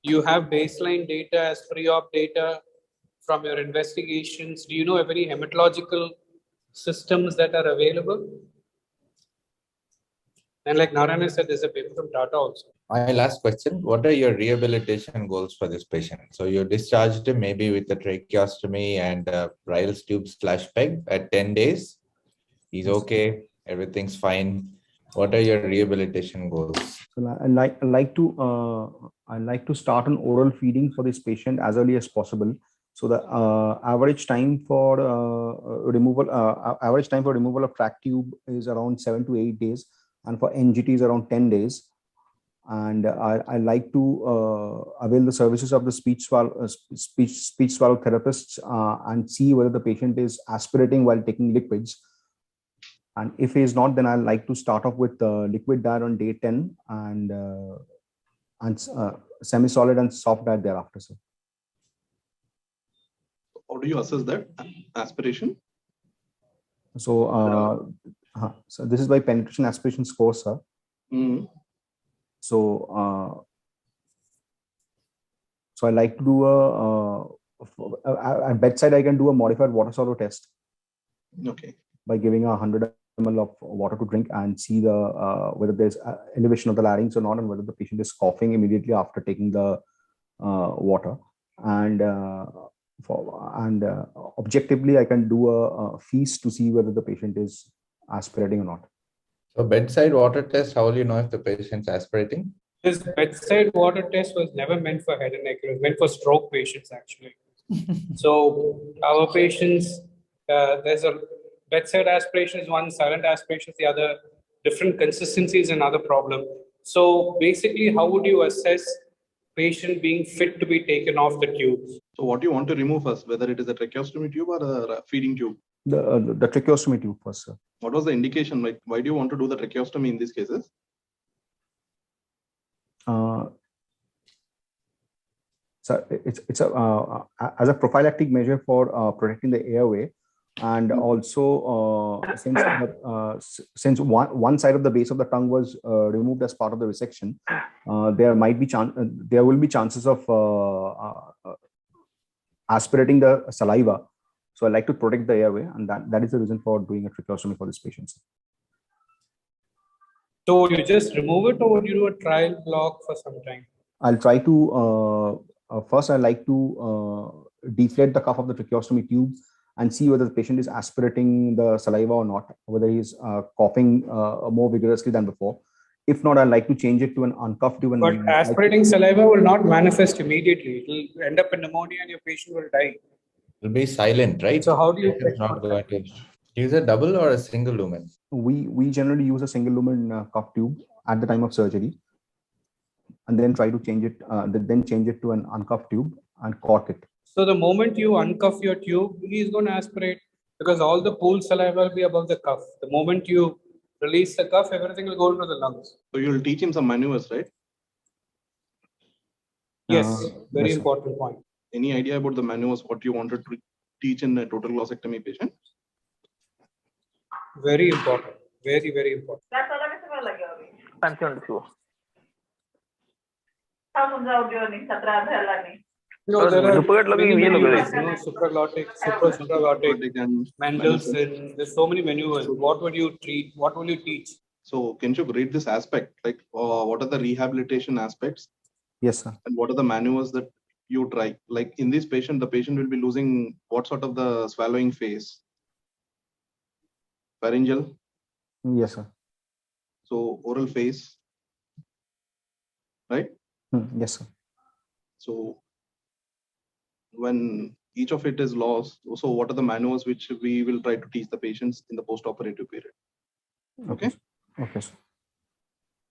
You have baseline data as pre-op data from your investigations. Do you know of any hematological systems that are available? And like Narayana said, there's a paper from Tata also. My last question, what are your rehabilitation goals for this patient? So you discharged him maybe with a tracheostomy and Ryle's tube /PEG at 10 days. He's okay, everything's fine. What are your rehabilitation goals? So I like to start an oral feeding for this patient as early as possible. So the average time for removal of tract tube is around 7 to 8 days, and for NGT is around 10 days. And I like to avail the services of the speech swallow therapists and see whether the patient is aspirating while taking liquids. And if he is not, then I like to start off with liquid diet on day 10 and semi-solid and soft diet thereafter, sir. How do you assess that aspiration? So, so this is by penetration aspiration score, sir. Mm-hmm. So, so I like to do at bedside. I can do a modified water swallow test. Okay. By giving 100 ml of water to drink and see the whether there's elevation of the larynx or not, and whether the patient is coughing immediately after taking the water. And objectively, I can do a feast to see whether the patient is aspirating or not. So bedside water test, how will you know if the patient's aspirating? This bedside water test was never meant for head and neck. It was meant for stroke patients, actually. So our patients, there's a bedside aspiration is one, silent aspiration is the other, different consistency is another problem. So basically, how would you assess patient being fit to be taken off the tube? So what do you want to remove first, whether it is a tracheostomy tube or a feeding tube? The tracheostomy tube first, sir. What was the indication? Like, why do you want to do the tracheostomy in these cases? So it's a as a prophylactic measure for protecting the airway, and also since one side of the base of the tongue was removed as part of the resection, there will be chances of aspirating the saliva. So I like to protect the airway, and that is the reason for doing a tracheostomy for this patient. So you just remove it, or would you do a trial block for some time? I'll try to first. I like to deflate the cuff of the tracheostomy tube and see whether the patient is aspirating the saliva or not, whether he's coughing more vigorously than before. If not, I like to change it to an uncuffed tube. But aspirating saliva will not manifest immediately. It will end up in pneumonia and your patient will die. It will be silent, right? So how do you It's not going to use a double or a single lumen? We generally use a single lumen cuff tube at the time of surgery, and then try to change it, then change it to an uncuffed tube and cork it. So the moment you uncuff your tube, he is going to aspirate because all the pooled saliva will be above the cuff. The moment you release the cuff, everything will go into the lungs. So you'll teach him some maneuvers, right? Yes, very yes, important point. Any idea about the maneuvers, what you wanted to teach in a total glossectomy patient? Very important. Very, very important. No, there are many maneuvers, supraglottic, supraglottic, and Mendelssohn. There's so many maneuvers. What would you treat? What will you teach? So can you rate this aspect? Like, what are the rehabilitation aspects? Yes, sir. And what are the maneuvers that you try? Like in this patient, the patient will be losing what sort of the swallowing phase? Pharyngeal? Yes, sir. So oral phase, right? Yes, sir. So when each of it is lost, so what are the maneuvers which we will try to teach the patients in the post-operative period? Okay. Okay, sir.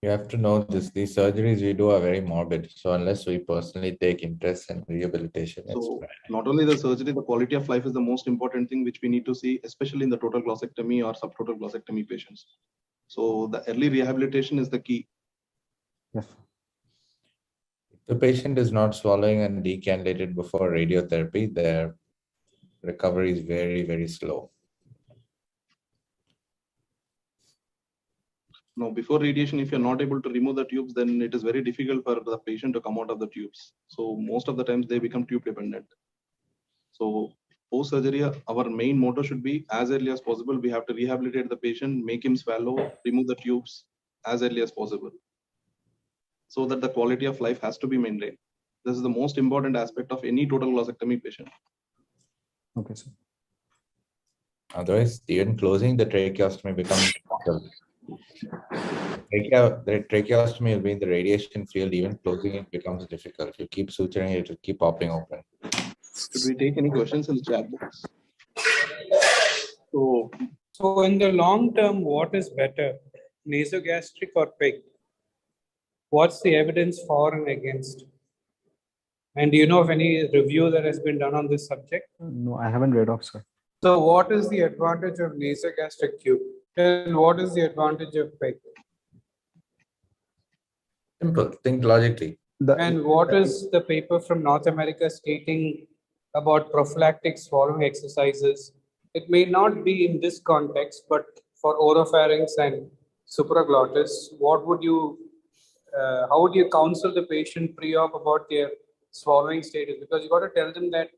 You have to know this. These surgeries we do are very morbid. So unless we personally take interest in rehabilitation, so not only the surgery, the quality of life is the most important thing which we need to see, especially in the total glossectomy or subtotal glossectomy patients. So the early rehabilitation is the key. Yes. If the patient is not swallowing and decannulated before radiotherapy, their recovery is very, very slow. No, before radiation, if you're not able to remove the tubes, then it is very difficult for the patient to come out of the tubes. So most of the times they become tube dependent. So post-surgery, our main motto should be as early as possible. We have to rehabilitate the patient, make him swallow, remove the tubes as early as possible, so that the quality of life has to be maintained. This is the most important aspect of any total glossectomy patient. Okay, sir. Otherwise, even closing the tracheostomy becomes difficult. The tracheostomy will be in the radiation field. Even closing it becomes difficult. If you keep suturing it, it will keep popping open. Should we take any questions in the chat box? So in the long term, what is better, nasogastric or PEG? What's the evidence for and against? And do you know of any review that has been done on this subject? No, I haven't read off, sir. So what is the advantage of nasogastric tube? And what is the advantage of PEG? Simple. Think logically. And what is the paper from North America stating about prophylactic swallowing exercises? It may not be in this context, but for oropharynx and supraglottis, what would you, how would you counsel the patient pre-op about their swallowing status? Because you got to tell them that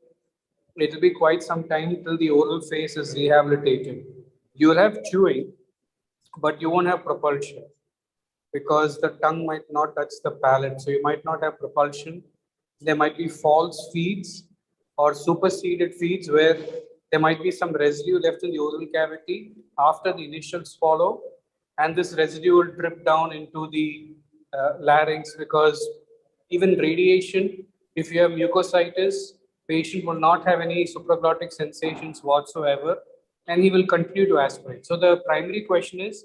it will be quite some time till the oral phase is rehabilitated. You will have chewing, but you won't have propulsion because the tongue might not touch the palate. So you might not have propulsion. There might be false feeds or superseded feeds where there might be some residue left in the oral cavity after the initial swallow, and this residue will drip down into the larynx, because even radiation, if you have mucositis, patient will not have any supraglottic sensations whatsoever, and he will continue to aspirate. So the primary question is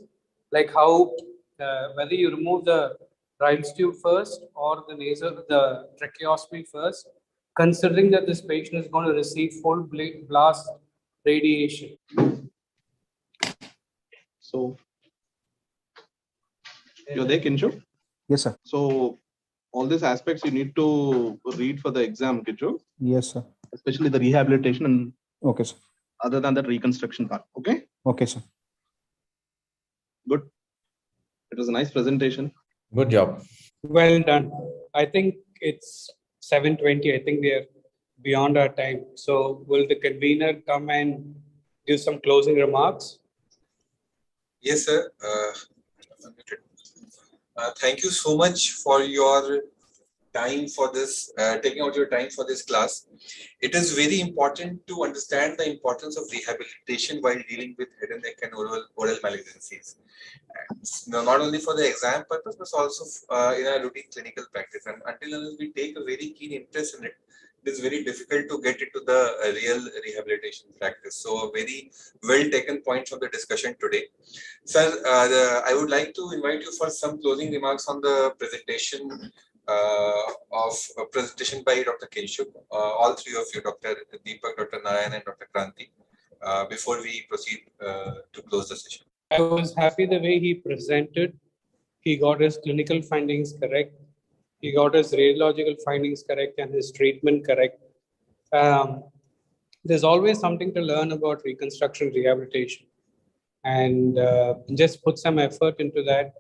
like how, whether you remove the Rein's tube first or the tracheostomy first, considering that this patient is going to receive full blast radiation. So you're there, Kincho? Yes, sir. So all these aspects you need to read for the exam, Kincho, Yes, sir. especially the rehabilitation and Okay, sir. other than that reconstruction part. Okay, Okay, sir. good. It was a nice presentation. Good job. Well done. I think it's 7:20. I think we are beyond our time. So will the convener come and give some closing remarks? Yes, sir. Thank you so much for your time for this, taking out your time for this class. It is very important to understand the importance of rehabilitation while dealing with head and neck and oral malignancies. Not only for the exam purpose, but also in our routine clinical practice. And until we take a very keen interest in it, it is very difficult to get into the real rehabilitation practice. So a very well taken point from the discussion today. Sir, I would like to invite you for some closing remarks on the presentation presentation by Dr. Kinshuk, all three of you, Dr. Deepak, Dr. Narayan, and Dr. Kranti, before we proceed to close the session. I was happy the way he presented. He got his clinical findings correct. He got his radiological findings correct and his treatment correct. There's always something to learn about reconstruction rehabilitation. And just put some effort into that.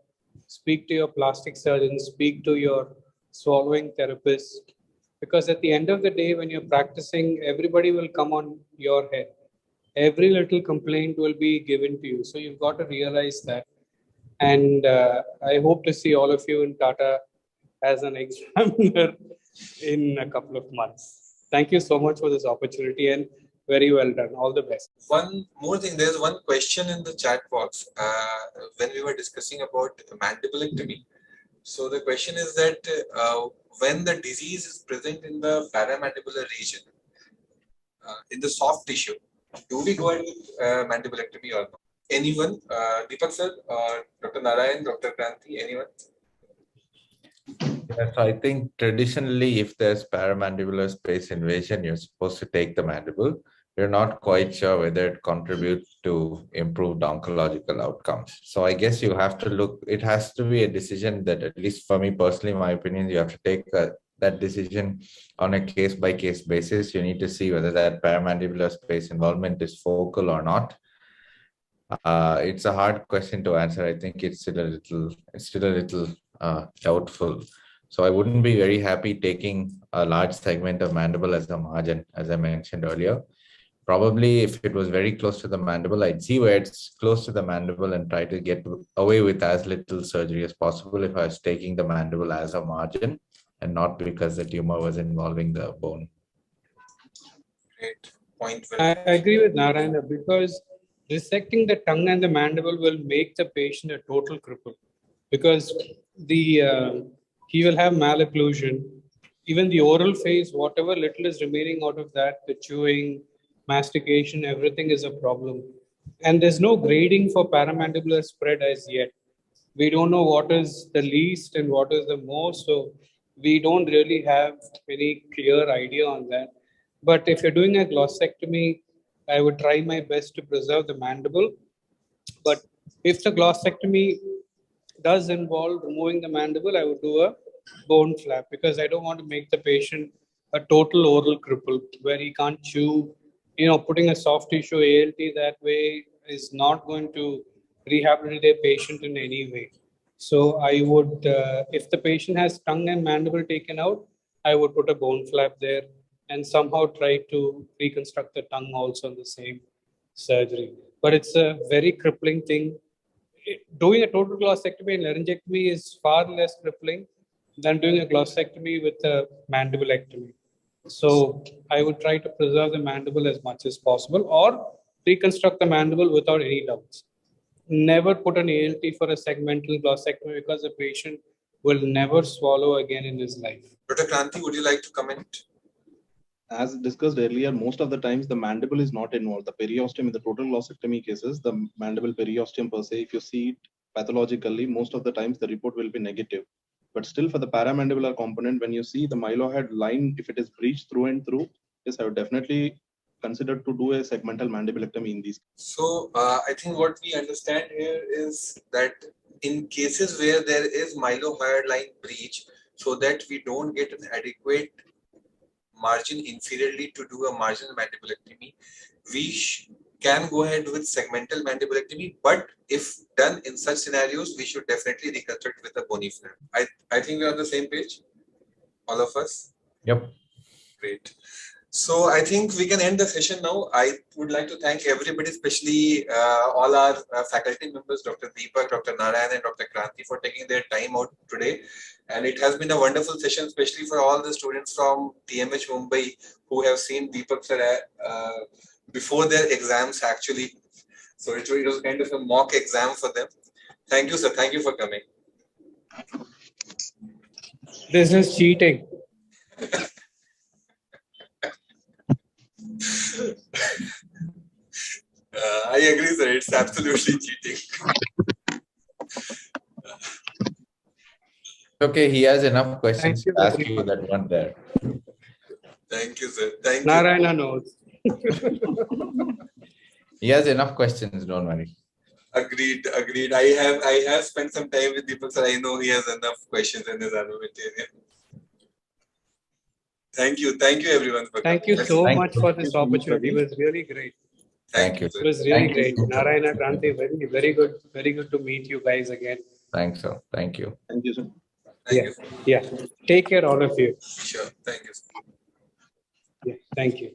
Speak to your plastic surgeon, speak to your swallowing therapist. Because at the end of the day, when you're practicing, everybody will come on your head. Every little complaint will be given to you. So you've got to realize that. And I hope to see all of you in Tata as an examiner in a couple of months. Thank you so much for this opportunity and very well done. All the best. One more thing, there's one question in the chat box when we were discussing about mandibulectomy. So the question is that when the disease is present in the paramandibular region, in the soft tissue, do we go ahead with mandibulectomy or not? Anyone? Deepak sir, or Dr. Narayan, Dr. Kranti, anyone? Yes, I think traditionally, if there's paramandibular space invasion, you're supposed to take the mandible. You're not quite sure whether it contributes to improved oncological outcomes. So I guess you have to look, it has to be a decision that, at least for me personally, my opinion, you have to take that decision on a case-by-case basis. You need to see whether that paramandibular space involvement is focal or not. It's a hard question to answer. I think it's still a little doubtful. So I wouldn't be very happy taking a large segment of mandible as a margin, as I mentioned earlier. Probably if it was very close to the mandible, I'd see where it's close to the mandible and try to get away with as little surgery as possible if I was taking the mandible as a margin and not because the tumor was involving the bone. Great point. I agree with Narayana because resecting the tongue and the mandible will make the patient a total cripple because he will have malocclusion. Even the oral phase, whatever little is remaining out of that, the chewing, mastication, everything is a problem. And there's no grading for paramandibular spread as yet. We don't know what is the least and what is the most. So we don't really have any clear idea on that. But if you're doing a glossectomy, I would try my best to preserve the mandible. But if the glossectomy does involve removing the mandible, I would do a bone flap because I don't want to make the patient a total oral cripple where he can't chew. Putting a soft tissue ALT that way is not going to rehabilitate a patient in any way. So I would, if the patient has tongue and mandible taken out, I would put a bone flap there and somehow try to reconstruct the tongue also in the same surgery. But it's a very crippling thing. Doing a total glossectomy and laryngectomy is far less crippling than doing a glossectomy with a mandibulectomy. So I would try to preserve the mandible as much as possible or reconstruct the mandible without any doubts. Never put an ALT for a segmental glossectomy because the patient will never swallow again in his life. Dr. Kranti, would you like to comment? As discussed earlier, most of the times the mandible is not involved. The periosteum in the total glossectomy cases, the mandible periosteum per se, if you see it pathologically, most of the times the report will be negative. But still for the paramandibular component, when you see the mylohyoid line, if it is breached through and through, yes, I would definitely considered to do a segmental mandibulectomy in these. So I think what we understand here is that in cases where there is mylohyoid breach, so that we don't get an adequate margin inferiorly to do a marginal mandibulectomy, we can go ahead with segmental mandibulectomy. But if done in such scenarios, we should definitely reconstruct with a bony flap. I think we're on the same page, all of us. Yep. Great. So I think we can end the session now. I would like to thank everybody, especially all our faculty members, Dr. Deepak, Dr. Narayan, and Dr. Kranti, for taking their time out today. And it has been a wonderful session, especially for all the students from TMH Mumbai who have seen Deepak sir before their exams actually. So it was kind of a mock exam for them. Thank you, sir. Thank you for coming. This is cheating. I agree, sir. It's absolutely cheating. Okay, he has enough questions Thank to you, ask you that weren't there. Thank you, sir. Thank Narayana knows. He has enough questions, don't worry. Agreed. I have spent some time with Deepak, sir. I know he has enough questions in his armamentarium. Thank you everyone for Thank you coming. so Thank much you. for this opportunity. It was really great. Thank you. It was really Thank you. great. Narayana, Kranti, very good to meet you guys again. Thanks, sir. Thank you. Thank you, sir. Thank you. Yeah. Take care, all of you. Sure. Thank you. Yeah. Thank you.